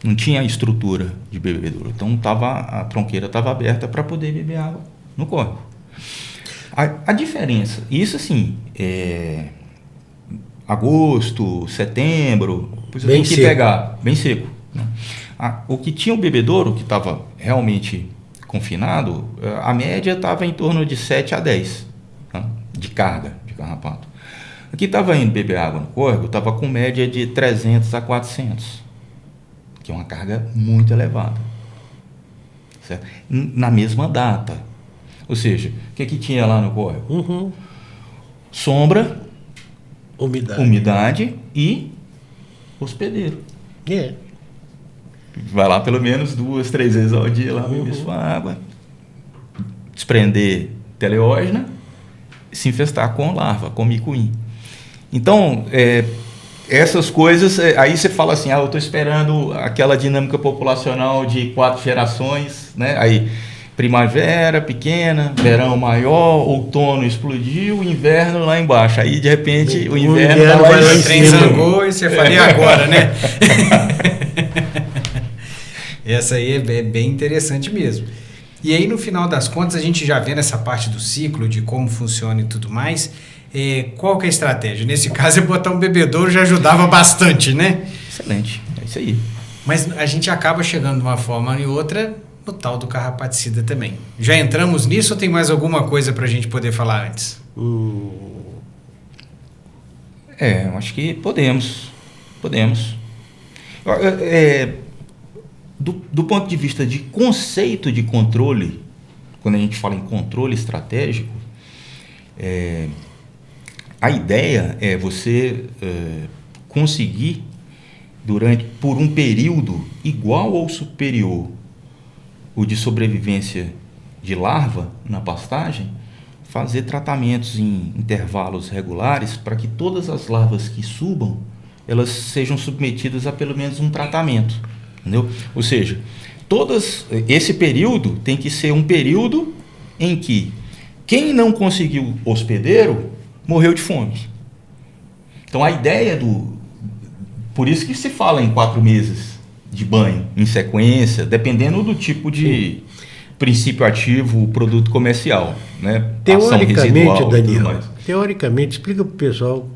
Não tinha estrutura de bebedouro. Então a tronqueira estava aberta para poder beber água no córrego. A diferença, isso assim, agosto, setembro, depois eu tenho que pegar, bem seco. Né? O que tinha o bebedouro, que estava realmente confinado, a média estava em torno de 7 a 10, tá? De carga de carrapato. Aqui estava indo beber água no córrego, estava com média de 300 a 400, que é uma carga muito elevada. Certo? Na mesma data. Ou seja, o que tinha lá no córrego? Sombra, umidade e hospedeiro. Vai lá pelo menos 2, 3 vezes ao dia lá beber sua água, desprender teleógena, se infestar com larva, com micuim. Então, essas coisas, aí você fala assim, eu estou esperando aquela dinâmica populacional de 4 gerações, né? Aí primavera pequena, verão maior, outono explodiu, inverno lá embaixo. Aí, de repente, o inverno vai lá em cima. Zangou e você faria agora, né? Essa aí é bem interessante mesmo. E aí, no final das contas, a gente já vendo essa parte do ciclo, de como funciona e tudo mais, qual que é a estratégia? Nesse caso, botar um bebedouro já ajudava bastante, né? Excelente, é isso aí. Mas a gente acaba chegando de uma forma ou outra no tal do carrapaticida também. Já entramos nisso ou tem mais alguma coisa para a gente poder falar antes? Eu acho que podemos. Do ponto de vista de conceito de controle, quando a gente fala em controle estratégico, a ideia é você conseguir, por um período igual ou superior o de sobrevivência de larva na pastagem, fazer tratamentos em intervalos regulares para que todas as larvas que subam, elas sejam submetidas a pelo menos um tratamento, entendeu? Ou seja, esse período tem que ser um período em que quem não conseguiu hospedeiro morreu de fome. Então a ideia por isso que se fala em 4 meses de banho em sequência, dependendo do tipo de princípio ativo, produto comercial, né? Teoricamente, Daniel, explica para o pessoal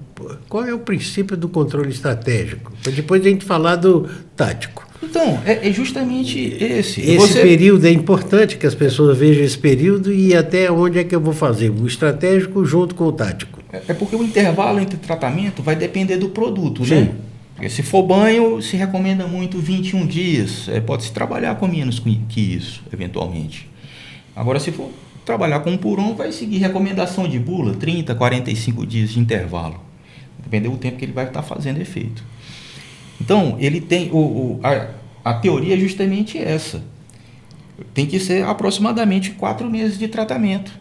qual é o princípio do controle estratégico, para depois a gente falar do tático. Então, é justamente esse. Esse período é importante que as pessoas vejam esse período e até onde é que eu vou fazer o estratégico junto com o tático. É porque o intervalo entre tratamento vai depender do produto, Sim. né? Porque se for banho, se recomenda muito 21 dias. Pode-se trabalhar com menos que isso, eventualmente. Agora, se for trabalhar com um por um, vai seguir recomendação de bula, 30, 45 dias de intervalo. Depende do tempo que ele vai estar fazendo efeito. Então, ele tem a teoria é justamente essa. Tem que ser aproximadamente 4 meses de tratamento.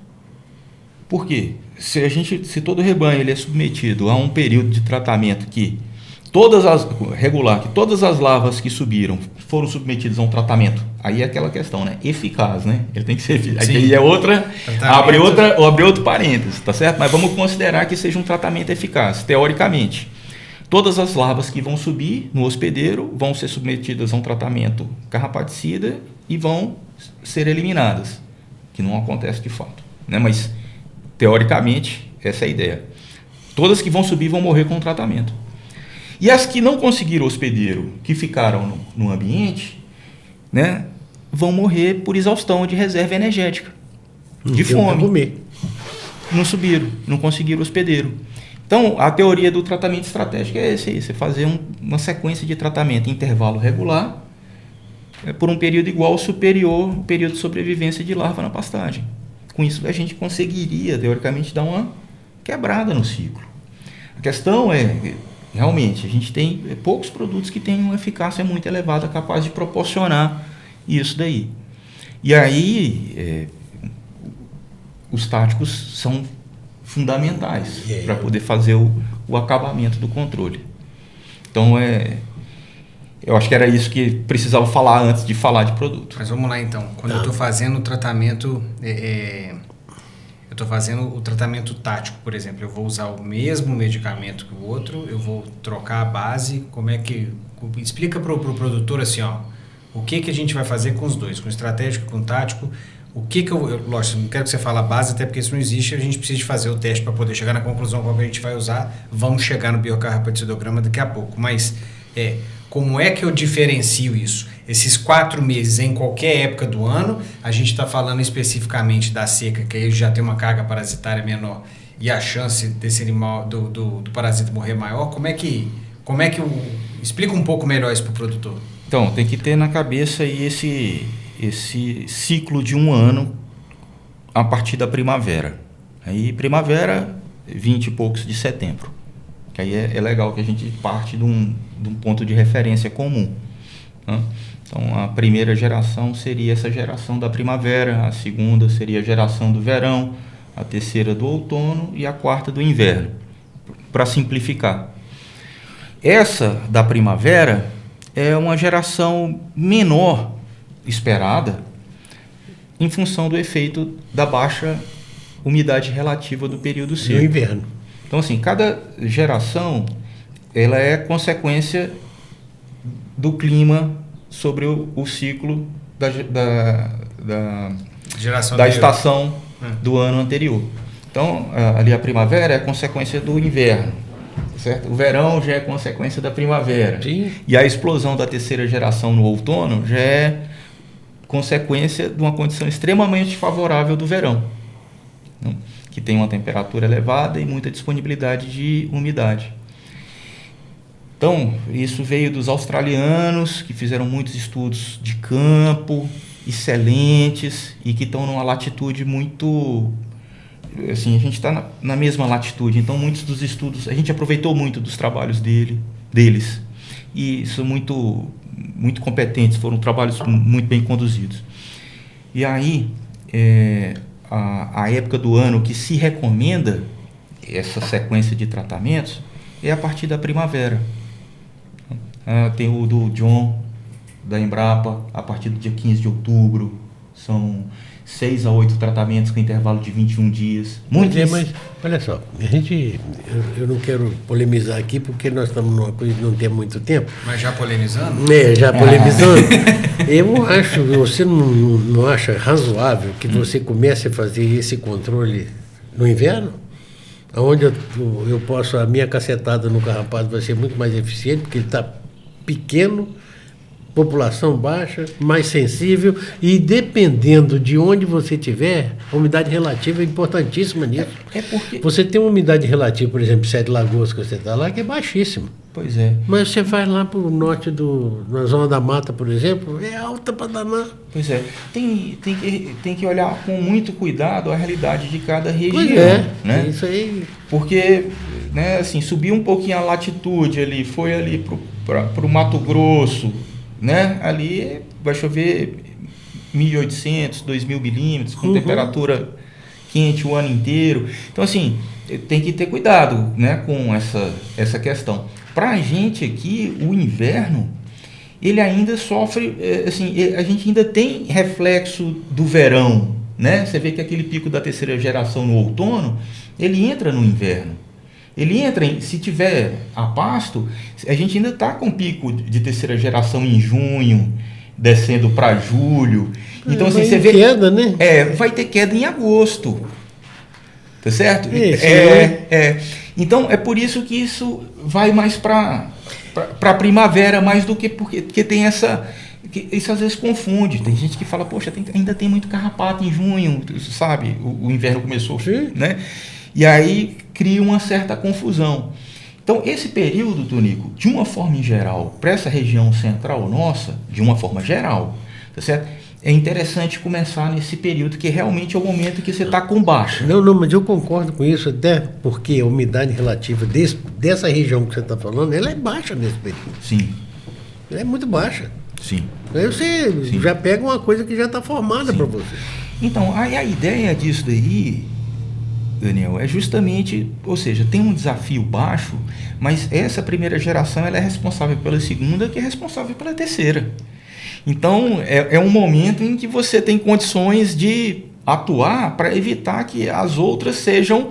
Por quê? Se todo rebanho ele é submetido a um período de tratamento que todas as larvas que subiram foram submetidas a um tratamento, aí é aquela questão, né? Eficaz, né? Ele tem que ser eficaz. Aí é abre outro parênteses, tá certo? Mas vamos considerar que seja um tratamento eficaz, teoricamente. Todas as larvas que vão subir no hospedeiro vão ser submetidas a um tratamento carrapaticida e vão ser eliminadas, que não acontece de fato, né? Mas, teoricamente, essa é a ideia. Todas que vão subir vão morrer com o tratamento. E as que não conseguiram hospedeiro, que ficaram no ambiente, né, vão morrer por exaustão de reserva energética, de fome. Não subiram, não conseguiram hospedeiro. Então, a teoria do tratamento estratégico é esse aí, você fazer uma sequência de tratamento em intervalo regular por um período igual ou superior ao período de sobrevivência de larva na pastagem. Com isso, a gente conseguiria, teoricamente, dar uma quebrada no ciclo. A questão é, realmente, a gente tem poucos produtos que têm uma eficácia muito elevada, capaz de proporcionar isso daí. E aí, os táticos são fundamentais para poder fazer o acabamento do controle. Então, eu acho que era isso que precisava falar antes de falar de produto. Mas vamos lá então. Quando eu estou fazendo o tratamento, eu estou fazendo o tratamento tático, por exemplo, eu vou usar o mesmo medicamento que o outro, eu vou trocar a base, como é que... Explica para o produtor assim, ó, o que a gente vai fazer com os dois, com o estratégico e com o tático. O que lógico, não quero que você fale a base, até porque isso não existe, a gente precisa de fazer o teste para poder chegar na conclusão qual que a gente vai usar. Vamos chegar no biocarrapaticidograma daqui a pouco, mas como é que eu diferencio isso? Esses 4 meses em qualquer época do ano, a gente está falando especificamente da seca, que aí já tem uma carga parasitária menor e a chance desse animal, do parasita morrer maior. Como é que explica um pouco melhor isso para o produtor. Então, tem que ter na cabeça aí esse ciclo de 1 ano a partir da primavera. Aí primavera, 20 e poucos de setembro. Que aí é legal que a gente parte de um ponto de referência comum, né? Então a primeira geração seria essa geração da primavera, a segunda seria a geração do verão, a terceira do outono e a quarta do inverno, para simplificar. Essa da primavera é uma geração menor esperada em função do efeito da baixa umidade relativa do período seco. No inverno. Então, assim, cada geração ela é consequência do clima sobre o ciclo da estação do ano anterior. Então, ali a primavera é consequência do inverno, certo? O verão já é consequência da primavera. Sim. E a explosão da terceira geração no outono já é consequência de uma condição extremamente favorável do verão, né? Que tem uma temperatura elevada e muita disponibilidade de umidade. Então, isso veio dos australianos, que fizeram muitos estudos de campo, excelentes, e que estão numa latitude muito... Assim, a gente está na mesma latitude, então muitos dos estudos... A gente aproveitou muito dos trabalhos deles, e são muito competentes, foram trabalhos muito bem conduzidos. E aí, a época do ano que se recomenda essa sequência de tratamentos é a partir da primavera. Tem o do John, da Embrapa, a partir do dia 15 de outubro. São 6 a 8 tratamentos com intervalo de 21 dias. Mas olha só, eu não quero polemizar aqui porque nós estamos numa coisa que não tem muito tempo. Mas já polemizando? Já polemizando. Eu acho, você não acha razoável que você comece a fazer esse controle no inverno? Onde eu posso, a minha cacetada no carrapato vai ser muito mais eficiente, porque ele está pequeno, população baixa, mais sensível, e dependendo de onde você estiver, a umidade relativa é importantíssima nisso. Porque... Você tem uma umidade relativa, por exemplo, Sete Lagoas, que você está lá, que é baixíssima. Pois é. Mas você vai lá para o norte, na zona da mata, por exemplo, é alta para danar. Pois é. Tem que olhar com muito cuidado a realidade de cada região. Pois é, né? Isso aí. Porque, né, assim, subir um pouquinho a latitude ali, foi ali para o Mato Grosso, né? Ali vai chover 1.800, 2.000 milímetros, com temperatura quente o ano inteiro. Então, assim, tem que ter cuidado, né, com essa questão. Para a gente aqui, o inverno, ele ainda sofre, assim, a gente ainda tem reflexo do verão, né? Você vê que aquele pico da terceira geração no outono, ele entra no inverno. Ele entra, se tiver a pasto, a gente ainda está com pico de terceira geração em junho, descendo para julho. Então, assim, você vê... queda, né? Vai ter queda em agosto. Tá certo? Isso, Então, é por isso que isso vai mais para a primavera, mais do que porque tem essa... Isso às vezes confunde. Tem gente que fala, poxa, ainda tem muito carrapato em junho, sabe? O inverno começou, né? E aí cria uma certa confusão. Então, esse período, Tonico, de uma forma em geral, para essa região central nossa, de uma forma geral, tá certo? É interessante começar nesse período, que realmente é o momento que você está com baixa. Não, mas eu concordo com isso, até porque a umidade relativa dessa região que você está falando, ela é baixa nesse período. Sim. Ela é muito baixa. Sim. Aí você já pega uma coisa que já está formada para você. Então, a ideia disso daí, Daniel, é justamente, ou seja, tem um desafio baixo, mas essa primeira geração ela é responsável pela segunda, que é responsável pela terceira. Então, é um momento em que você tem condições de atuar para evitar que as outras sejam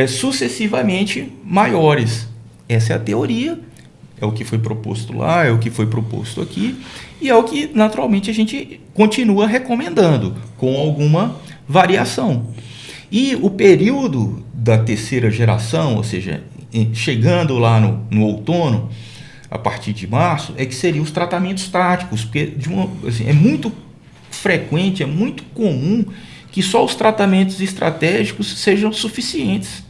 sucessivamente maiores. Essa é a teoria, é o que foi proposto lá, é o que foi proposto aqui, e é o que, naturalmente, a gente continua recomendando, com alguma variação. E o período da terceira geração, ou seja, chegando lá no outono, a partir de março, é que seriam os tratamentos táticos, porque é muito frequente, é muito comum que só os tratamentos estratégicos sejam suficientes.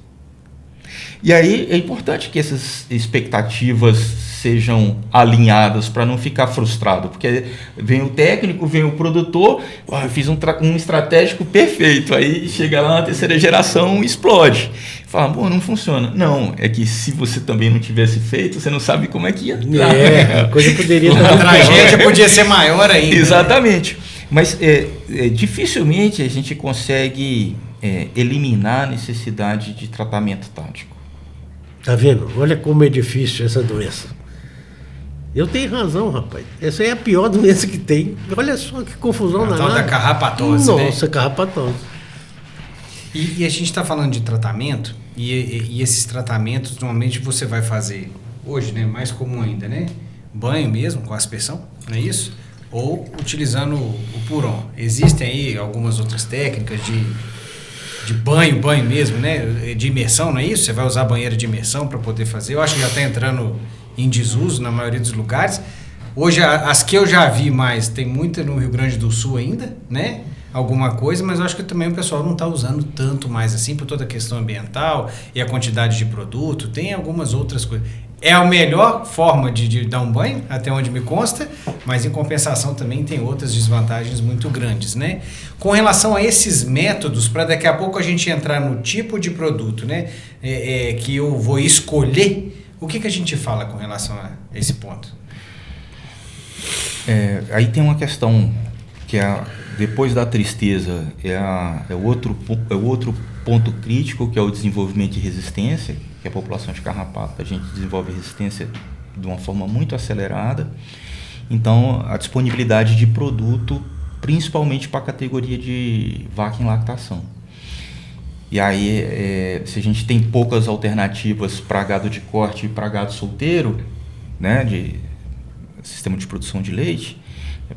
E aí é importante que essas expectativas sejam alinhadas para não ficar frustrado, porque vem o técnico, vem o produtor, fiz um estratégico perfeito, aí chega lá na terceira geração, explode. Fala, não funciona. Não, é que se você também não tivesse feito, você não sabe como é que ia. A coisa poderia estar... A tragédia podia ser maior ainda. Exatamente. Mas dificilmente a gente consegue eliminar a necessidade de tratamento tático. Tá vendo? Olha como é difícil essa doença. Eu tenho razão, rapaz. Essa é a pior doença que tem. Olha só que confusão na tal da carrapatose, Nossa, né? Carrapatose. E a gente está falando de tratamento, e esses tratamentos, normalmente você vai fazer hoje, né? Mais comum ainda, né? Banho mesmo, com aspersão, não é isso? Ou utilizando o Puron. Existem aí algumas outras técnicas de banho mesmo, né? De imersão, não é isso? Você vai usar banheira de imersão para poder fazer. Eu acho que já está entrando em desuso na maioria dos lugares. Hoje, as que eu já vi mais, tem muita no Rio Grande do Sul ainda, né? Alguma coisa, mas eu acho que também o pessoal não está usando tanto mais assim, por toda a questão ambiental e a quantidade de produto. Tem algumas outras coisas. É a melhor forma de dar um banho, até onde me consta, mas em compensação também tem outras desvantagens muito grandes, né? Com relação a esses métodos, para daqui a pouco a gente entrar no tipo de produto, né? Que eu vou escolher, o que a gente fala com relação a esse ponto? Aí tem uma questão que é depois da tristeza é o outro ponto crítico, que é o desenvolvimento de resistência, que a população de carrapato, a gente desenvolve resistência de uma forma muito acelerada. Então, a disponibilidade de produto, principalmente para a categoria de vaca em lactação. E aí, se a gente tem poucas alternativas para gado de corte e para gado solteiro, né, de sistema de produção de leite,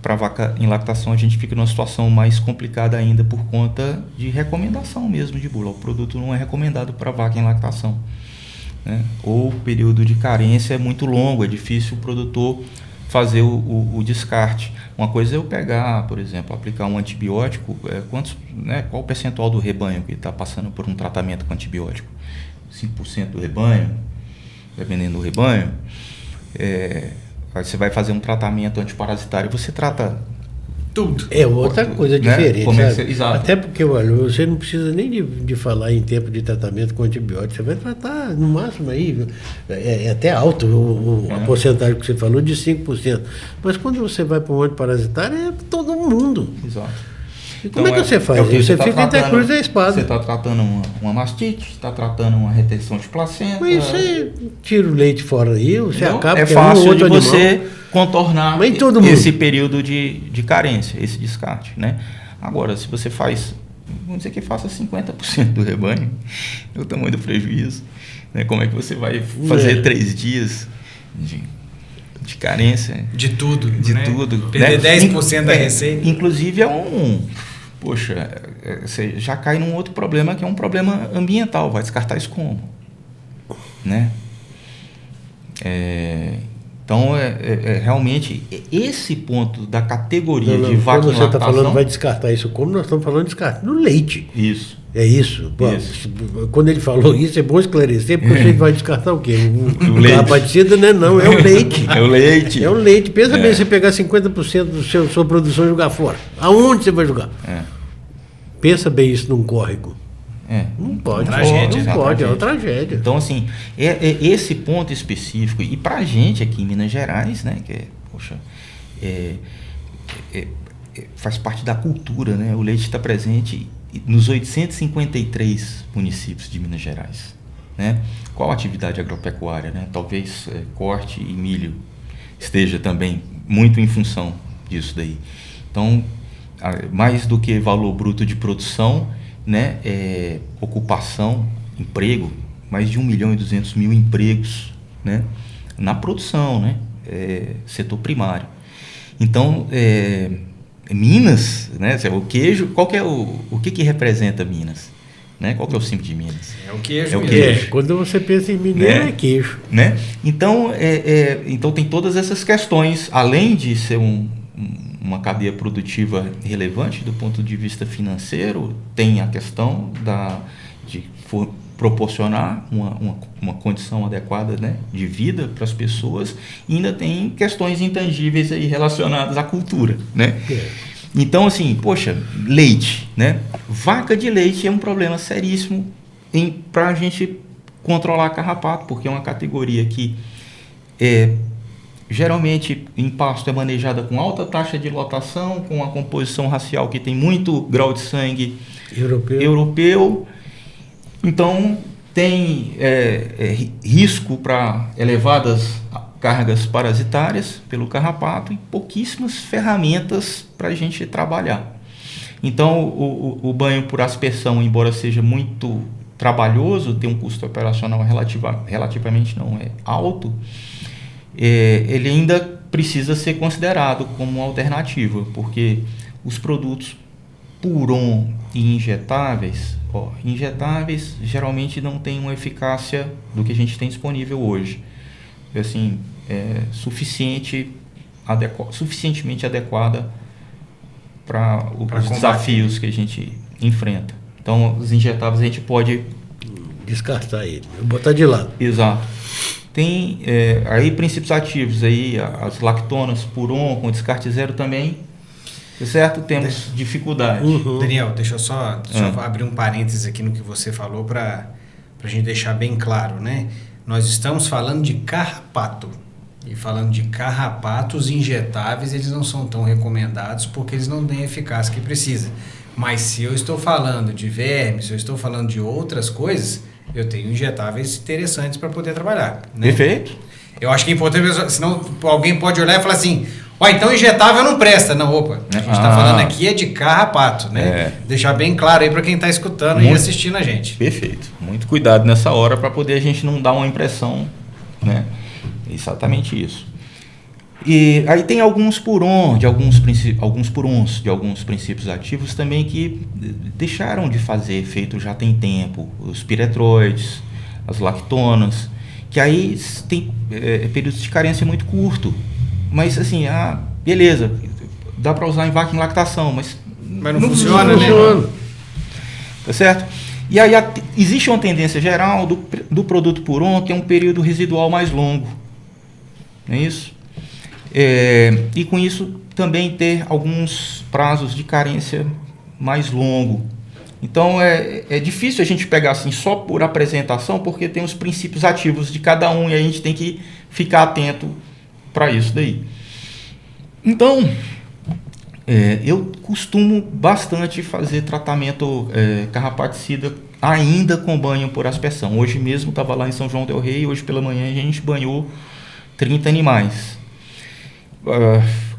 para vaca em lactação a gente fica numa situação mais complicada ainda por conta de recomendação mesmo de bula. O produto não é recomendado para vaca em lactação, né? Ou o período de carência é muito longo, é difícil o produtor fazer o descarte. Uma coisa é eu pegar, por exemplo, aplicar um antibiótico, qual o percentual do rebanho que está passando por um tratamento com antibiótico? 5% do rebanho, dependendo do rebanho. Aí você vai fazer um tratamento antiparasitário, você trata tudo. É outra coisa diferente, né? sabe? Exato. Até porque, olha, você não precisa nem de falar em tempo de tratamento com antibiótico. Você vai tratar no máximo aí, é até alto a porcentagem que você falou de 5%. Mas quando você vai para um antiparasitário, é todo mundo. Exato. E como é que você faz? Você fica entre a cruz e a espada. Você está tratando uma mastite, está tratando uma retenção de placenta. Mas você tira o leite fora aí, você acaba é com fácil outro de animal. Você contornar esse período de carência, esse descarte, né? Agora, se você faz, vamos dizer que faça 50% do rebanho, é o tamanho do prejuízo, né? Como é que você vai fazer 3 dias de carência? De tudo. De né? tudo. Perder 10% da receita. Inclusive você já cai num outro problema, que é um problema ambiental. Vai descartar isso como? Né? Então, realmente, esse ponto da categoria de vaca em lactação... Quando você está falando vai descartar isso como, nós estamos falando de descartar no leite. Isso. É isso. Isso. Quando ele falou isso, é bom esclarecer, porque você vai descartar o quê? O leite. Carrapaticida, né? Não, é o leite. É o leite. É o leite. Pensa bem, você pegar 50% da sua produção e jogar fora. Aonde você vai jogar? Pensa bem isso num córrego. Não pode. Tragédia. Não pode, é uma tragédia. Então, assim, esse ponto específico, e pra gente aqui em Minas Gerais, né, que faz parte da cultura, né? O leite está presente nos 853 municípios de Minas Gerais, né? Qual a atividade agropecuária, né? Talvez corte e milho esteja também muito em função disso daí. Então, mais do que valor bruto de produção, né? Ocupação, emprego, mais de 1.200.000 empregos, né? Na produção, né? Setor primário. Então, Minas, né? O queijo, qual que é o que representa Minas? Né? Qual que é o símbolo de Minas? É o queijo. É o queijo. Quando você pensa em mineiro, é queijo. Né? Então, então tem todas essas questões, além de ser uma cadeia produtiva relevante do ponto de vista financeiro, tem a questão de proporcionar uma condição adequada, né, de vida para as pessoas, e ainda tem questões intangíveis aí relacionadas à cultura, né? Então, assim, poxa, leite, né? Vaca de leite é um problema seríssimo para a gente controlar carrapato, porque é uma categoria que geralmente em pasto é manejada com alta taxa de lotação, com uma composição racial que tem muito grau de sangue europeu. Então, tem risco para elevadas cargas parasitárias pelo carrapato e pouquíssimas ferramentas para a gente trabalhar. Então, o banho por aspersão, embora seja muito trabalhoso, tem um custo operacional relativamente alto, ele ainda precisa ser considerado como uma alternativa, porque os produtos puron e injetáveis geralmente não têm uma eficácia do que a gente tem disponível hoje. Assim, suficientemente adequada para os desafios que a gente enfrenta. Então, os injetáveis a gente pode descartar ele, botar de lado. Exato. Tem aí princípios ativos, aí, as lactonas puron com descarte zero também, certo? Temos dificuldade. Daniel, deixa eu só abrir um parênteses aqui no que você falou para a gente deixar bem claro, né? Nós estamos falando de carrapato, E falando de carrapatos injetáveis, eles não são tão recomendados porque eles não têm a eficácia que precisa. Mas se eu estou falando de vermes, se eu estou falando de outras coisas, eu tenho injetáveis interessantes para poder trabalhar. Né? Perfeito. Eu acho que é importante, senão alguém pode olhar e falar assim, então injetável não presta. Não, opa, a gente está falando aqui é de carrapato, né? Deixar bem claro aí para quem está escutando e assistindo a gente. Perfeito. Muito cuidado nessa hora para poder a gente não dar uma impressão, né? Exatamente isso. E aí tem alguns purons de alguns princípios ativos também que deixaram de fazer efeito já tem tempo. Os piretroides, as lactonas, que aí tem períodos de carência muito curto. Mas assim, beleza, dá para usar em vaca em lactação, mas não funciona, né? Tá certo? E aí existe uma tendência geral do produto puron que é um período residual mais longo. Não é isso? E com isso também ter alguns prazos de carência mais longo. Então é difícil a gente pegar assim só por apresentação, porque tem os princípios ativos de cada um e a gente tem que ficar atento para isso daí. Então, eu costumo bastante fazer tratamento carrapaticida ainda com banho por aspersão. Hoje mesmo estava lá em São João del Rei, hoje pela manhã a gente banhou 30 animais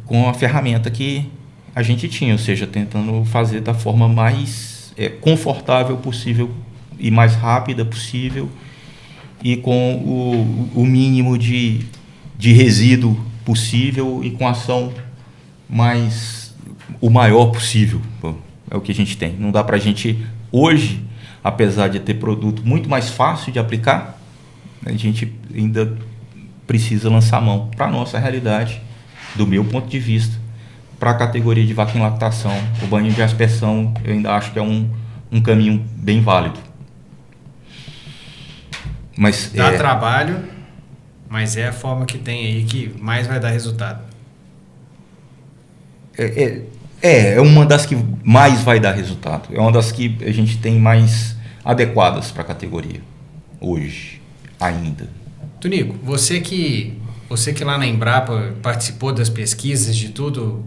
com a ferramenta que a gente tinha, ou seja, tentando fazer da forma mais confortável possível e mais rápida possível e com o mínimo de resíduo possível e com ação o maior possível. É o que a gente tem. Não dá para a gente, hoje, apesar de ter produto muito mais fácil de aplicar, a gente ainda precisa lançar a mão para a nossa realidade, do meu ponto de vista, para a categoria de vaca em lactação. O banho de aspersão eu ainda acho que é um caminho bem válido. Mas dá trabalho, mas é a forma que tem aí que mais vai dar resultado. É uma das que mais vai dar resultado. É uma das que a gente tem mais adequadas para a categoria hoje, ainda. Tunico, você que lá na Embrapa participou das pesquisas de tudo,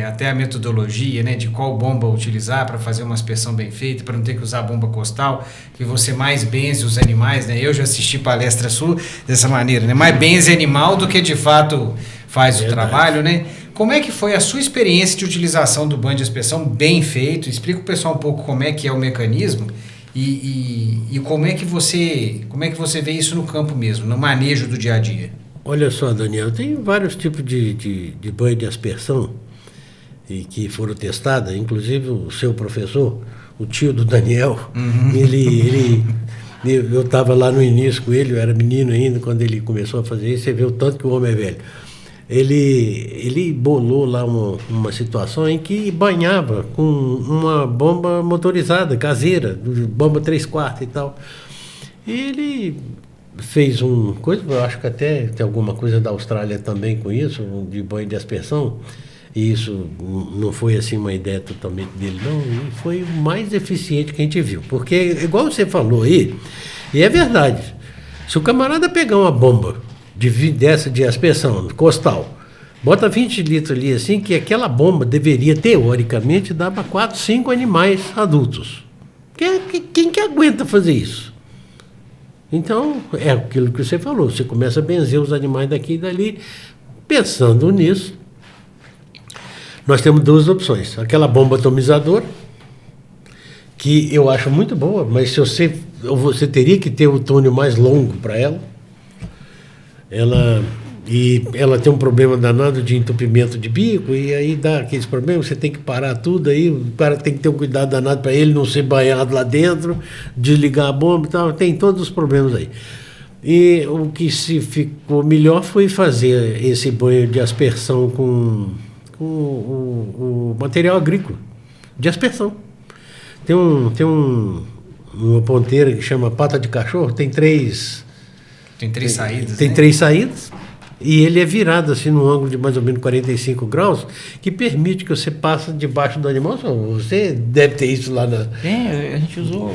até a metodologia, né, de qual bomba utilizar para fazer uma aspersão bem feita, para não ter que usar bomba costal, que você mais benze os animais, né? Eu já assisti palestra sua dessa maneira, né? Mais benze animal do que de fato faz o trabalho, né? Como é que foi a sua experiência de utilização do banho de aspersão bem feito? Explica o pessoal um pouco como é que é o mecanismo e como é que você vê isso no campo mesmo, no manejo do dia a dia. Olha só, Daniel, tem vários tipos de banho de aspersão e que foram testadas, inclusive o seu professor, o tio do Daniel, eu estava lá no início com ele, eu era menino ainda, quando ele começou a fazer isso, você vê o tanto que o homem é velho. Ele bolou lá uma situação em que banhava com uma bomba motorizada, caseira, bomba 3/4 e tal. E ele fez eu acho que até tem alguma coisa da Austrália também com isso, de banho de aspersão, e isso não foi assim uma ideia totalmente dele não, e foi o mais eficiente que a gente viu, porque igual você falou aí, e é verdade, se o camarada pegar uma bomba dessa de aspersão costal, bota 20 litros ali assim, que aquela bomba deveria teoricamente dar para 4, 5 animais adultos. Quem que aguenta fazer isso? Então, é aquilo que você falou, você começa a benzer os animais daqui e dali. Pensando nisso, nós temos duas opções. Aquela bomba atomizadora, que eu acho muito boa, mas se você teria que ter o túnel mais longo para ela. Ela tem um problema danado de entupimento de bico, e aí dá aqueles problemas, você tem que parar tudo, aí o cara tem que ter um cuidado danado para ele não ser banhado lá dentro, desligar a bomba e tal, tem todos os problemas aí. E o que se ficou melhor foi fazer esse banho de aspersão com o material agrícola, de aspersão. Tem uma ponteira que chama pata de cachorro, tem três saídas. Tem, né? 3 saídas. E ele é virado assim num ângulo de mais ou menos 45 graus, que permite que você passe debaixo do animal. Você deve ter isso lá na... A gente usou...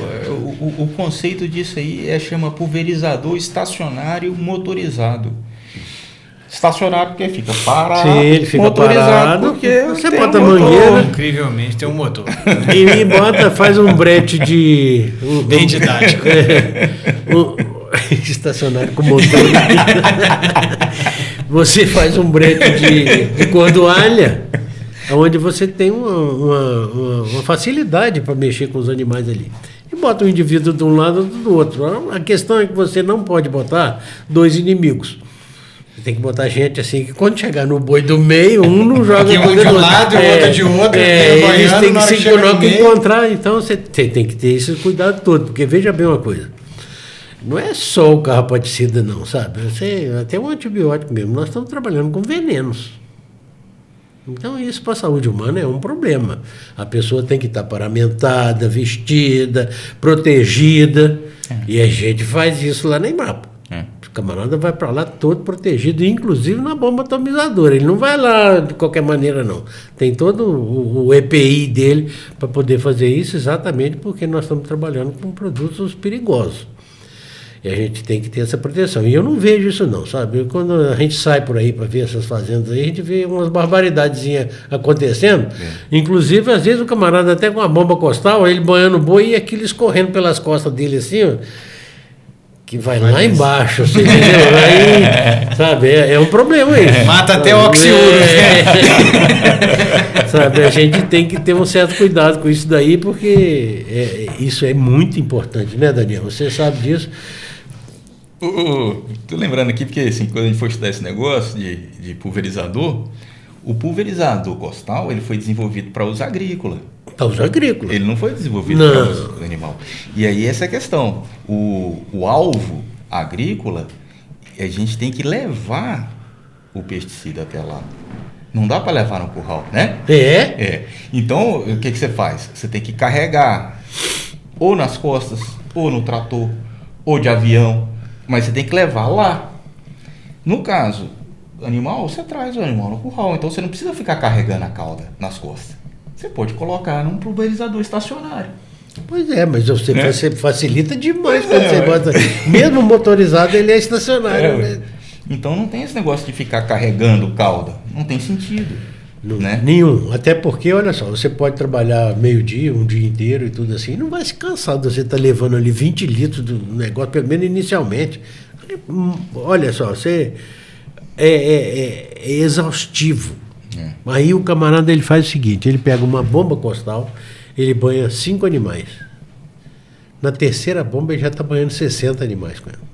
O conceito disso aí chama pulverizador estacionário motorizado. Estacionário porque fica parado. Sim, ele fica motorizado parado. porque Você tem bota um motor. mangueira. Incrivelmente tem um motor. E faz um brete de. Bem didático. Estacionário com motor. Você faz um brete de cordoalha, onde você tem uma facilidade para mexer com os animais ali. E bota o indivíduo de um lado ou do outro. A questão é que você não pode botar dois inimigos. Você tem que botar gente assim, que quando chegar no boi do meio, um não joga... Que um de um lado e o outro de outro. Eles têm que se no encontrar, então você tem que ter esse cuidado todo, porque veja bem uma coisa, não é só o carrapaticida não, sabe? Até um antibiótico mesmo, nós estamos trabalhando com venenos. Então isso para a saúde humana é um problema. A pessoa tem que estar paramentada, vestida, protegida, e a gente faz isso lá na Embrapa. O camarada vai para lá todo protegido, inclusive na bomba atomizadora. Ele não vai lá de qualquer maneira, não. Tem todo o EPI dele para poder fazer isso, exatamente porque nós estamos trabalhando com produtos perigosos. E a gente tem que ter essa proteção. E eu não vejo isso não, sabe? Quando a gente sai por aí para ver essas fazendas aí, a gente vê umas barbaridadezinhas acontecendo. Inclusive, às vezes, o camarada até com uma bomba costal, ele banhando o boi e aquilo escorrendo pelas costas dele assim, ó, que vai lá embaixo, você entendeu? Aí, sabe, é um problema isso. Mata até o oxiuro. Sabe, a gente tem que ter um certo cuidado com isso daí, porque isso é muito importante, né, Daniel? Você sabe disso. Tô lembrando aqui, porque assim, quando a gente foi estudar esse negócio de pulverizador, o pulverizador costal ele foi desenvolvido para uso agrícola. Para uso agrícola. Ele não foi desenvolvido para uso animal. E aí essa é a questão. O alvo agrícola, a gente tem que levar o pesticida até lá. Não dá para levar no curral, né? Então, o que você faz? Você tem que carregar ou nas costas, ou no trator, ou de avião, mas você tem que levar lá. No caso animal, você traz o animal no curral, então você não precisa ficar carregando a cauda nas costas. Você pode colocar num pulverizador estacionário. Pois é, mas você facilita demais quando você bota. Mesmo motorizado, ele é estacionário. Né? Então não tem esse negócio de ficar carregando cauda. Não tem sentido. Né? Nenhum. Até porque, olha só, você pode trabalhar meio-dia, um dia inteiro e tudo assim, e não vai se cansar de você estar levando ali 20 litros do negócio, pelo menos inicialmente. Olha só, você é exaustivo. Aí o camarada ele faz o seguinte, ele pega uma bomba costal, ele banha 5 animais. Na terceira bomba ele já está banhando 60 animais com ela.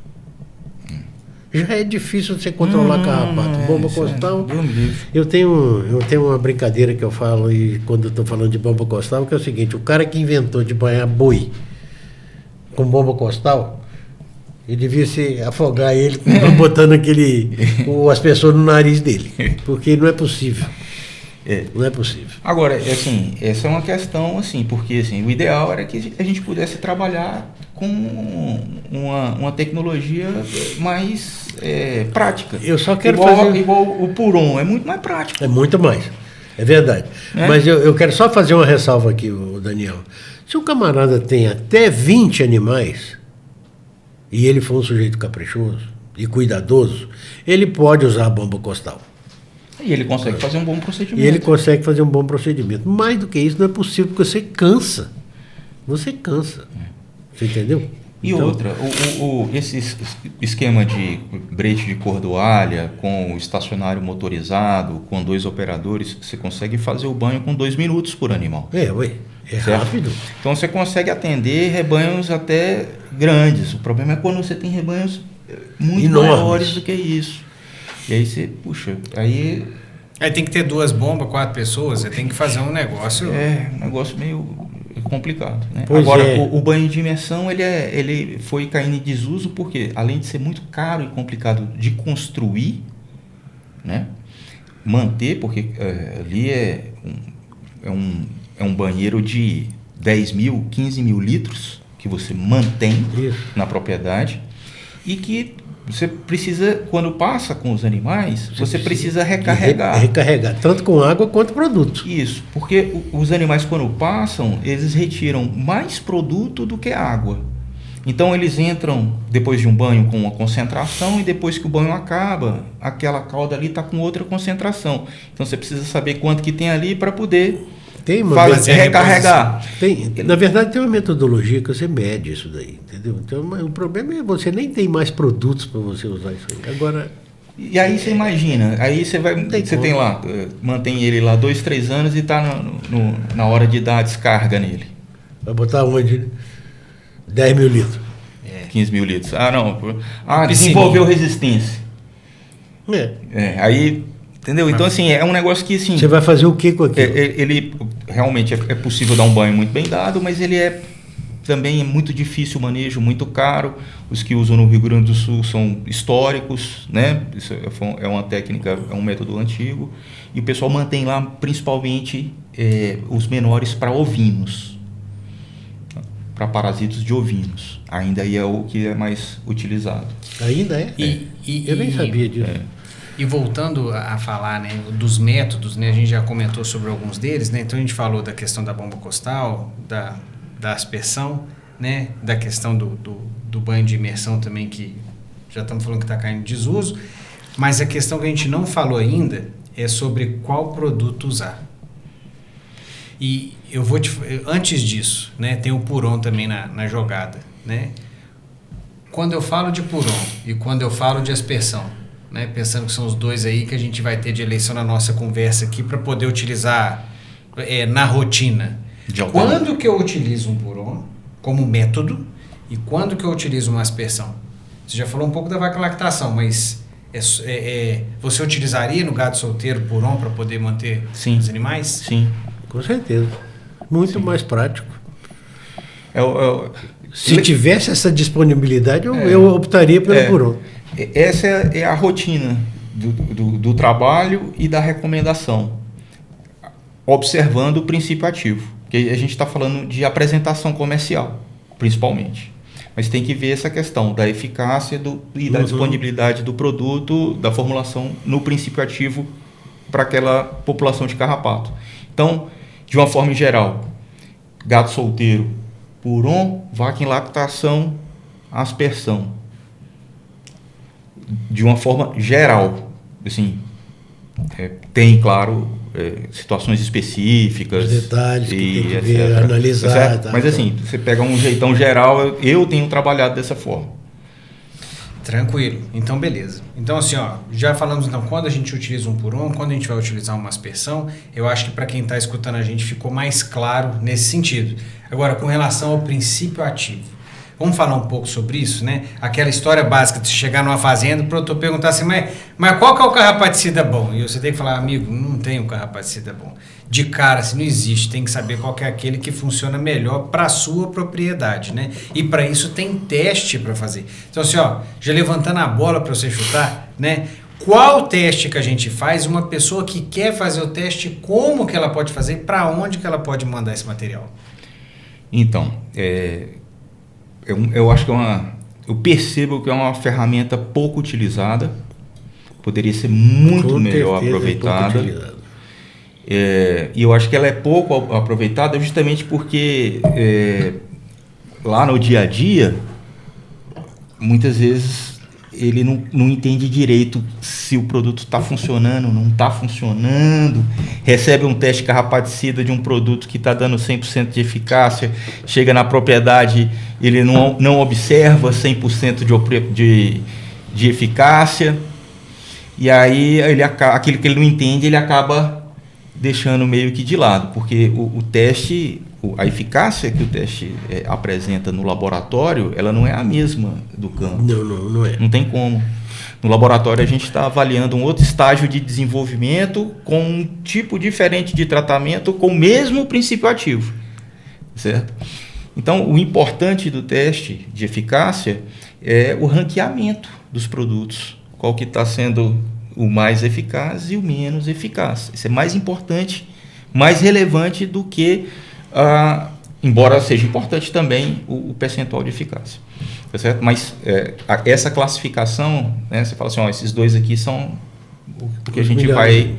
Já é difícil você controlar carrapato. Bomba costal. Eu tenho uma brincadeira que eu falo e quando eu estou falando de bomba costal, que é o seguinte, o cara que inventou de banhar boi com bomba costal, ele devia se afogar ele botando as pessoas no nariz dele. Porque não é possível. Não é possível. Agora, assim, essa é uma questão, assim, porque assim, o ideal era que a gente pudesse trabalhar com uma tecnologia mais prática. Eu só quero igual o Puron, é muito mais prático. É muito mais. É verdade. Mas eu quero só fazer uma ressalva aqui, Daniel. Se o camarada tem até 20 animais, e ele for um sujeito caprichoso e cuidadoso, ele pode usar a bomba costal. E ele consegue fazer um bom procedimento. E ele consegue fazer um bom procedimento. Mais do que isso, não é possível, porque você cansa. Você cansa. Você entendeu? E então, outra, esse esquema de brete de cordoalha, com o estacionário motorizado, com 2 operadores, você consegue fazer o banho com 2 minutos por animal. É rápido. Então você consegue atender rebanhos até grandes. O problema é quando você tem rebanhos muito maiores do que isso. E aí você, aí tem que ter 2 bombas, 4 pessoas, você tem que fazer um negócio... um negócio meio complicado, né? Agora, o banho de imersão, ele foi caindo em desuso porque, além de ser muito caro e complicado de construir, né? Manter, porque ali é um banheiro de 10 mil, 15 mil litros que você mantém na propriedade e que você precisa, quando passa com os animais, você precisa recarregar. Recarregar, tanto com água quanto produto. Isso, porque os animais quando passam, eles retiram mais produto do que água. Então eles entram depois de um banho com uma concentração e depois que o banho acaba, aquela cauda ali está com outra concentração. Então você precisa saber quanto que tem ali para poder recarregar. Na verdade tem uma metodologia que você mede isso daí, entendeu? Então o problema é você nem tem mais produtos para você usar isso aí. Agora... E aí você imagina, aí você tem lá, mantém ele lá 2, 3 anos e está na hora de dar a descarga nele. Vai botar uma de 10 mil litros. 15 mil litros. Desenvolveu resistência. Aí, entendeu? Então, assim, é um negócio que, assim... Você vai fazer o que com aquilo? Ele realmente é possível dar um banho muito bem dado, mas ele também é muito difícil o manejo, muito caro. Os que usam no Rio Grande do Sul são históricos, né? Isso é uma técnica, é um método antigo. E o pessoal mantém lá, principalmente, os menores para ovinos. Para parasitos de ovinos. Ainda aí é o que é mais utilizado. Ainda é? Eu nem sabia disso. E voltando a falar, né, dos métodos, né, a gente já comentou sobre alguns deles, né, então a gente falou da questão da bomba costal, da aspersão, né, da questão do banho de imersão também, que já estamos falando que está caindo em desuso, mas a questão que a gente não falou ainda é sobre qual produto usar. E eu vou antes disso, né, tem o Puron também na jogada, né? Quando eu falo de Puron e quando eu falo de aspersão, né, pensando que são os dois aí que a gente vai ter de eleição na nossa conversa aqui para poder utilizar na rotina. Quando que eu utilizo um Puron como método e quando que eu utilizo uma aspersão? Você já falou um pouco da vaca lactação, mas você utilizaria no gado solteiro Puron para poder manter os animais? Sim. Com certeza. Muito mais prático. Se Se tivesse essa disponibilidade, eu optaria pelo Puron. Essa é a rotina do trabalho e da recomendação, observando o princípio ativo. Porque a gente está falando de apresentação comercial, principalmente. Mas tem que ver essa questão da eficácia e da disponibilidade do produto, da formulação no princípio ativo para aquela população de carrapato. Então, de uma forma geral, gado solteiro, Puron, vaca em lactação, aspersão. De uma forma geral, assim, tem, claro, situações específicas. Os detalhes que tem que ver, analisar. Tá, mas assim, você pega um jeitão geral, eu tenho trabalhado dessa forma. Tranquilo, então beleza. Então assim, já falamos então quando a gente utiliza um Puron, quando a gente vai utilizar uma aspersão, eu acho que para quem está escutando a gente ficou mais claro nesse sentido. Agora, com relação ao princípio ativo, vamos falar um pouco sobre isso, né? Aquela história básica de chegar numa fazenda, o produtor perguntar assim, mas qual que é o carrapaticida bom? E você tem que falar, amigo, não tem um carrapaticida bom. De cara, assim, não existe, tem que saber qual que é aquele que funciona melhor para a sua propriedade, né? E para isso tem teste para fazer. Então assim, já levantando a bola para você chutar, né? Qual teste que a gente faz? Uma pessoa que quer fazer o teste, como que ela pode fazer? Para onde que ela pode mandar esse material? Então, eu acho que eu percebo que é uma ferramenta pouco utilizada, poderia ser muito melhor aproveitada. E eu acho que ela é pouco aproveitada justamente porque lá no dia a dia, muitas vezes ele não entende direito se o produto está funcionando, não está funcionando, recebe um teste carrapaticida de um produto que está dando 100% de eficácia, chega na propriedade, ele não observa 100% de eficácia, e aí aquilo que ele não entende, ele acaba deixando meio que de lado, porque o teste, a eficácia que o teste apresenta no laboratório, ela não é a mesma do campo. Não é. Não tem como. No laboratório a gente está avaliando um outro estágio de desenvolvimento com um tipo diferente de tratamento com o mesmo princípio ativo, certo? Então, o importante do teste de eficácia é o ranqueamento dos produtos, qual que está sendo o mais eficaz e o menos eficaz. Isso é mais importante, mais relevante do que, embora seja importante também, o percentual de eficácia. Tá certo? Mas essa classificação, né, você fala assim, esses dois aqui são o que a gente vai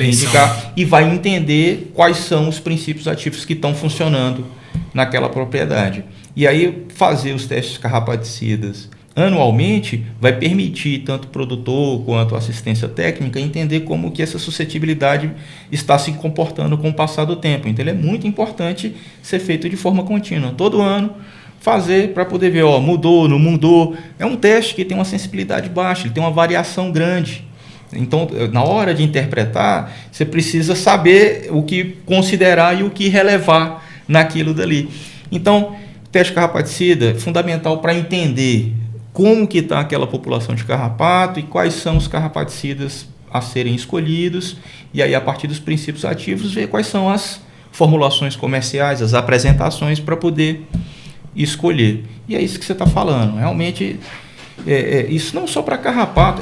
indicar e vai entender quais são os princípios ativos que estão funcionando naquela propriedade. E aí fazer os testes carrapaticidas anualmente vai permitir tanto o produtor quanto a assistência técnica entender como que essa suscetibilidade está se comportando com o passar do tempo. Então ele é muito importante ser feito de forma contínua. Todo ano fazer para poder ver, mudou, não mudou. É um teste que tem uma sensibilidade baixa, ele tem uma variação grande. Então, na hora de interpretar, você precisa saber o que considerar e o que relevar naquilo dali. Então, teste carrapaticida é fundamental para entender como que está aquela população de carrapato e quais são os carrapaticidas a serem escolhidos, e aí a partir dos princípios ativos ver quais são as formulações comerciais, as apresentações para poder escolher. E é isso que você está falando, realmente isso não só para carrapato,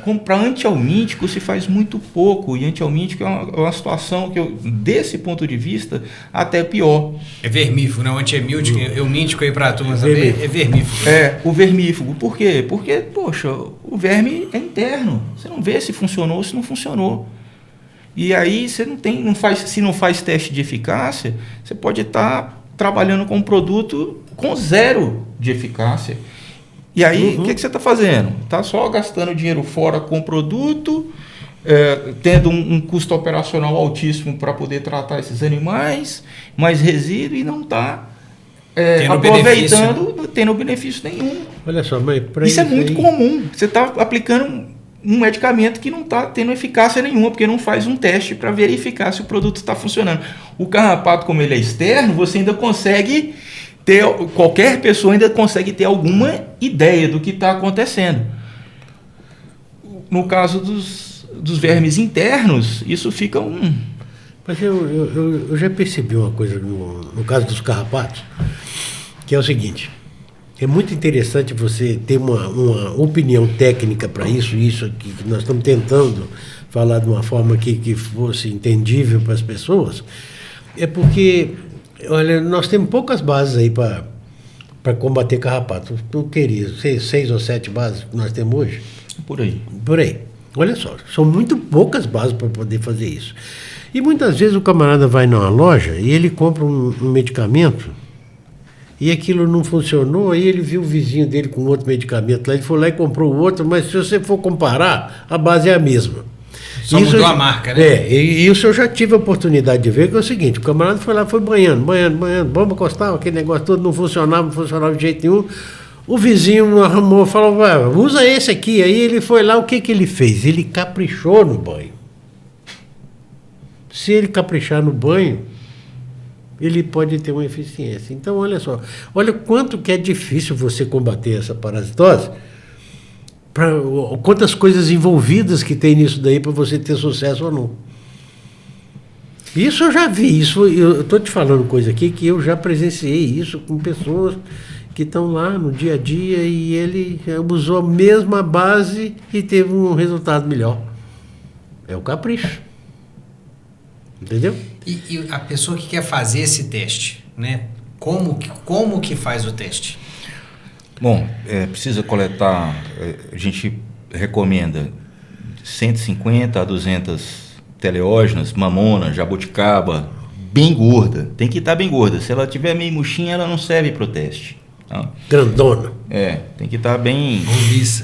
como para antihelmíntico se faz muito pouco, e antihelmíntico é uma situação que desse ponto de vista até pior. É vermífugo, não? Antihelmíntico aí para a turma saber, é vermífugo. O vermífugo. Por quê? Porque, poxa, o verme é interno, você não vê se funcionou ou se não funcionou. E aí você se não faz teste de eficácia, você pode estar trabalhando com um produto com 0 de eficácia. E aí, o que você está fazendo? Está só gastando dinheiro fora com o produto, tendo um custo operacional altíssimo para poder tratar esses animais, mais resíduo, e não está aproveitando, tendo benefício nenhum. Olha só, mas isso é muito comum. Você está aplicando um medicamento que não está tendo eficácia nenhuma, porque não faz um teste para verificar se o produto está funcionando. O carrapato, como ele é externo, você ainda consegue qualquer pessoa ainda consegue ter alguma ideia do que está acontecendo. No caso dos vermes internos, isso fica Mas eu já percebi uma coisa no caso dos carrapatos, que é o seguinte: é muito interessante você ter uma opinião técnica para isso aqui, que nós estamos tentando falar de uma forma que fosse entendível para as pessoas, é porque, olha, nós temos poucas bases aí para combater carrapato. Eu queria 6 ou 7 bases que nós temos hoje. Por aí. Olha só, são muito poucas bases para poder fazer isso. E muitas vezes o camarada vai numa loja e ele compra um medicamento e aquilo não funcionou, aí ele viu o vizinho dele com outro medicamento lá, ele foi lá e comprou o outro, mas se você for comparar, a base é a mesma. Só mudou a marca, né? E isso eu já tive a oportunidade de ver, que é o seguinte: o camarada foi lá, foi banhando, bomba costal, aquele negócio todo não funcionava de jeito nenhum. O vizinho arrumou, falou, usa esse aqui. Aí ele foi lá, o que ele fez? Ele caprichou no banho. Se ele caprichar no banho, ele pode ter uma eficiência. Então, olha só, olha quanto que é difícil você combater essa parasitose, quantas coisas envolvidas que tem nisso daí para você ter sucesso ou não. Isso eu já vi, eu estou te falando coisa aqui que eu já presenciei isso com pessoas que estão lá no dia a dia e ele usou a mesma base e teve um resultado melhor. É o capricho. Entendeu? E a pessoa que quer fazer esse teste, né? Como que faz o teste? Bom, precisa coletar, a gente recomenda 150 a 200 teleógenas, mamona, jabuticaba, bem gorda. Tem que estar bem gorda. Se ela tiver meio murchinha, ela não serve para o teste. Tá? Grandona. Tem que estar bem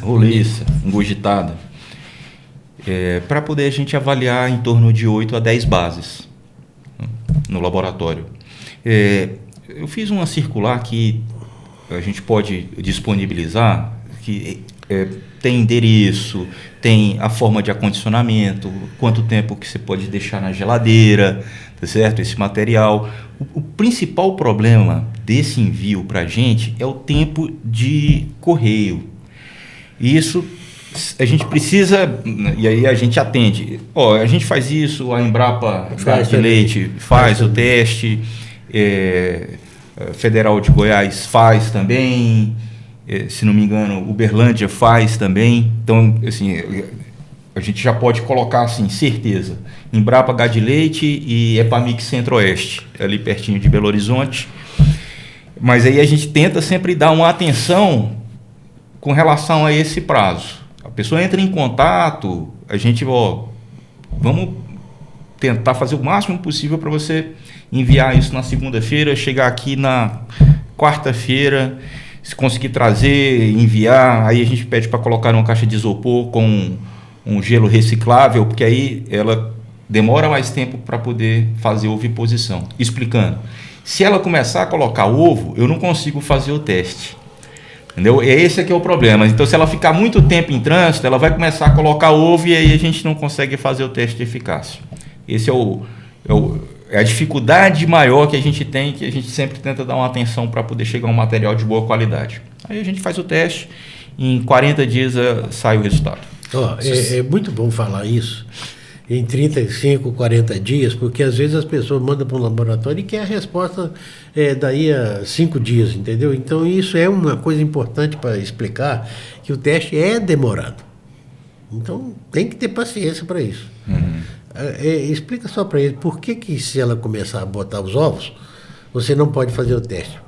roliça, engurgitada. Para poder a gente avaliar em torno de 8 a 10 bases no laboratório. Eu fiz uma circular que a gente pode disponibilizar, que tem endereço, tem a forma de acondicionamento, quanto tempo que você pode deixar na geladeira, tá certo? Esse material. O principal problema desse envio para a gente é o tempo de correio. E isso a gente precisa, e aí a gente atende. A gente faz isso, a Embrapa de Leite faz o teste, Federal de Goiás faz também, se não me engano, Uberlândia faz também. Então, assim, a gente já pode colocar assim, certeza. Embrapa Gade Leite e Epamix Centro-Oeste, ali pertinho de Belo Horizonte. Mas aí a gente tenta sempre dar uma atenção com relação a esse prazo. A pessoa entra em contato, a gente, vamos tentar fazer o máximo possível para você enviar isso na segunda-feira, chegar aqui na quarta-feira, se conseguir trazer, enviar, aí a gente pede para colocar numa caixa de isopor com um gelo reciclável, porque aí ela demora mais tempo para poder fazer oviposição. Explicando, se ela começar a colocar ovo, eu não consigo fazer o teste. Entendeu? Esse aqui é o problema. Então, se ela ficar muito tempo em trânsito, ela vai começar a colocar ovo e aí a gente não consegue fazer o teste de eficácia. Esse é a dificuldade maior que a gente tem, que a gente sempre tenta dar uma atenção para poder chegar a um material de boa qualidade. Aí a gente faz o teste e em 40 dias sai o resultado. É muito bom falar isso. Em 35, 40 dias, porque às vezes as pessoas mandam para um laboratório e quer a resposta daí a 5 dias, entendeu? Então isso é uma coisa importante para explicar, que o teste é demorado. Então tem que ter paciência para isso. Explica só para ele por que se ela começar a botar os ovos, você não pode fazer o teste.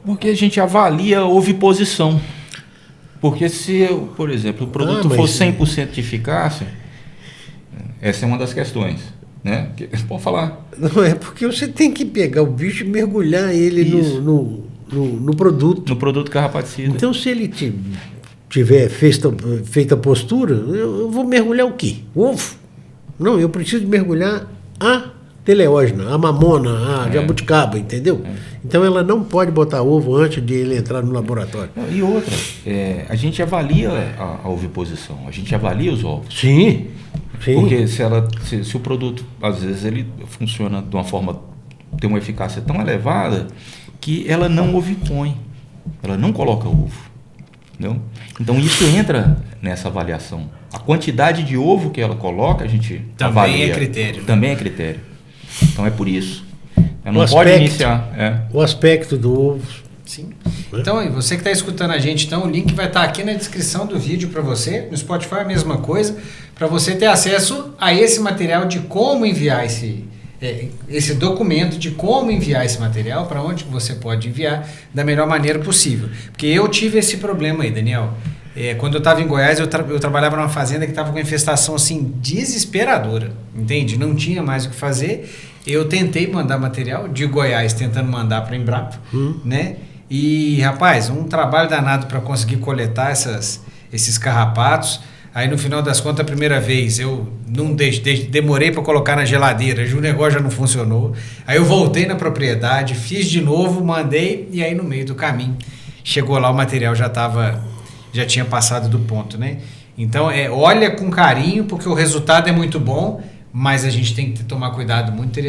Porque a gente avalia a oviposição. Porque se, por exemplo, o produto for 100% de eficácia, essa é uma das questões, né? Pode falar. Não, é porque você tem que pegar o bicho e mergulhar ele no produto. No produto carrapaticida. Então, se ele tiver feita a postura, eu vou mergulhar o quê? O ovo? Não, eu preciso mergulhar a teleógena, a mamona, a jabuticaba, entendeu? Então, ela não pode botar ovo antes de ele entrar no laboratório. E outra, a gente avalia a oviposição, a gente avalia os ovos. Sim. Porque se o produto, às vezes, ele funciona de uma forma, tem uma eficácia tão elevada que ela não ovipõe, ela não coloca ovo. Entendeu? Então isso entra nessa avaliação. A quantidade de ovo que ela coloca, a gente também avalia. É critério. Também é critério. Então é por isso. Ela não pode iniciar. O aspecto do ovo. Sim. Então, você que está escutando a gente, então o link vai estar aqui na descrição do vídeo para você. No Spotify a mesma coisa, para você ter acesso a esse material de como enviar esse documento, de como enviar esse material, para onde você pode enviar da melhor maneira possível. Porque eu tive esse problema aí, Daniel. Quando eu estava em Goiás, eu trabalhava numa fazenda que estava com uma infestação assim desesperadora, entende? Não tinha mais o que fazer. Eu tentei mandar material de Goiás, tentando mandar para a Embrapa, né? E, rapaz, um trabalho danado para conseguir coletar esses carrapatos. Aí, no final das contas, a primeira vez eu não demorei para colocar na geladeira, o negócio já não funcionou. Aí eu voltei na propriedade, fiz de novo, mandei, e aí no meio do caminho chegou lá, o material já tinha passado do ponto, né? Então, olha com carinho, porque o resultado é muito bom, mas a gente tem que tomar cuidado, muito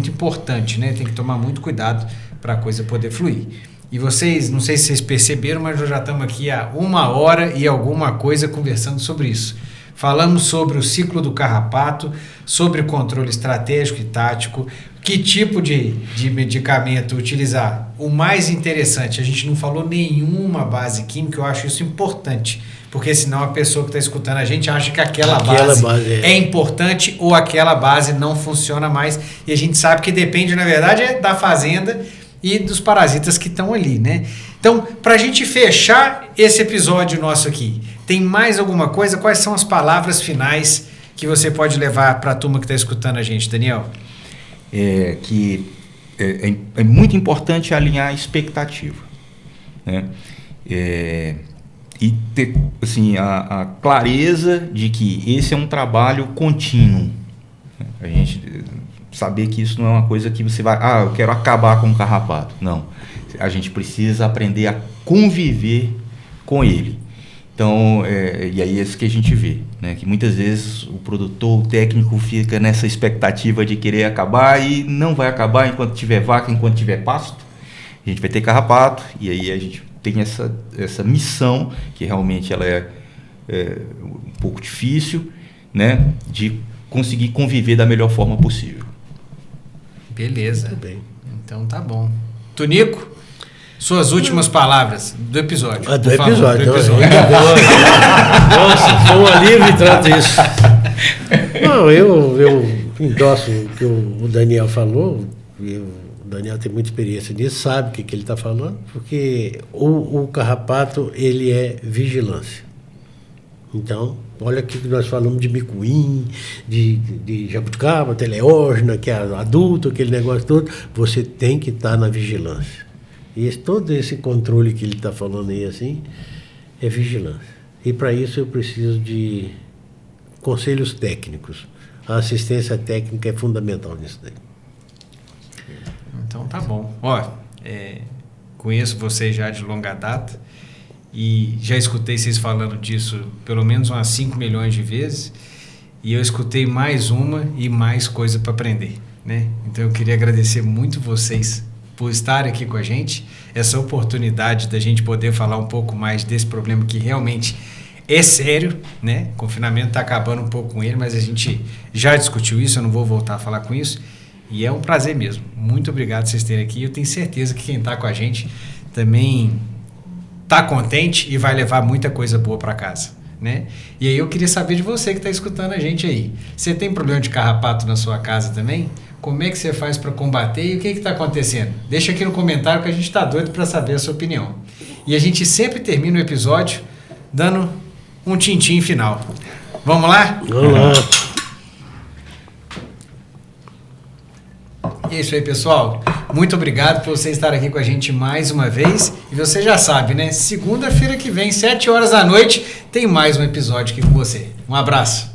importante, né? Tem que tomar muito cuidado para a coisa poder fluir. E vocês, não sei se vocês perceberam, mas nós já estamos aqui há 1 hora e alguma coisa conversando sobre isso. Falamos sobre o ciclo do carrapato, sobre o controle estratégico e tático, que tipo de medicamento utilizar. O mais interessante, a gente não falou nenhuma base química, eu acho isso importante, porque senão a pessoa que está escutando a gente acha que aquela base é importante ou aquela base não funciona mais, e a gente sabe que depende, na verdade, da fazenda e dos parasitas que estão ali, né? Então, para a gente fechar esse episódio nosso aqui, tem mais alguma coisa? Quais são as palavras finais que você pode levar para a turma que está escutando a gente, Daniel? É muito importante alinhar a expectativa, né? E ter assim, a clareza de que esse é um trabalho contínuo. A gente saber que isso não é uma coisa que você vai, eu quero acabar com o carrapato. Não, a gente precisa aprender a conviver com ele. Então, e aí é isso que a gente vê, né? Que muitas vezes o produtor, o técnico fica nessa expectativa de querer acabar e não vai acabar enquanto tiver vaca, enquanto tiver pasto. A gente vai ter carrapato e aí a gente tem essa missão, que realmente ela é um pouco difícil, né? De conseguir conviver da melhor forma possível. Beleza. Muito bem. Então tá bom. Tunico, suas últimas palavras do episódio. Do episódio. Nossa, foi um alívio trato isso. Não, eu endosso o que o Daniel falou. O Daniel tem muita experiência nisso, sabe o que ele está falando, porque o carrapato, ele é vigilância. Então, olha aqui que nós falamos de micuim, de jabuticaba, teleógena, que é adulto, aquele negócio todo. Você tem que estar na vigilância. E todo esse controle que ele está falando aí, assim, é vigilância. E para isso eu preciso de conselhos técnicos. A assistência técnica é fundamental nisso daí. Então tá bom. Ó, conheço vocês já de longa data e já escutei vocês falando disso pelo menos umas 5 milhões de vezes, e eu escutei mais uma e mais coisa para aprender, né? Então eu queria agradecer muito vocês por estarem aqui com a gente, essa oportunidade da gente poder falar um pouco mais desse problema que realmente é sério, né? O confinamento está acabando um pouco com ele, mas a gente já discutiu isso, eu não vou voltar a falar com isso. E é um prazer mesmo. Muito obrigado por vocês terem aqui. Eu tenho certeza que quem está com a gente também está contente e vai levar muita coisa boa para casa, né? E aí eu queria saber de você que está escutando a gente aí. Você tem problema de carrapato na sua casa também? Como é que você faz para combater e o que está acontecendo? Deixa aqui no comentário que a gente está doido para saber a sua opinião. E a gente sempre termina o episódio dando um tintim final. Vamos lá? Vamos lá. É isso aí, pessoal. Muito obrigado por você estar aqui com a gente mais uma vez. E você já sabe, né? Segunda-feira que vem, 7 horas da noite, tem mais um episódio aqui com você. Um abraço.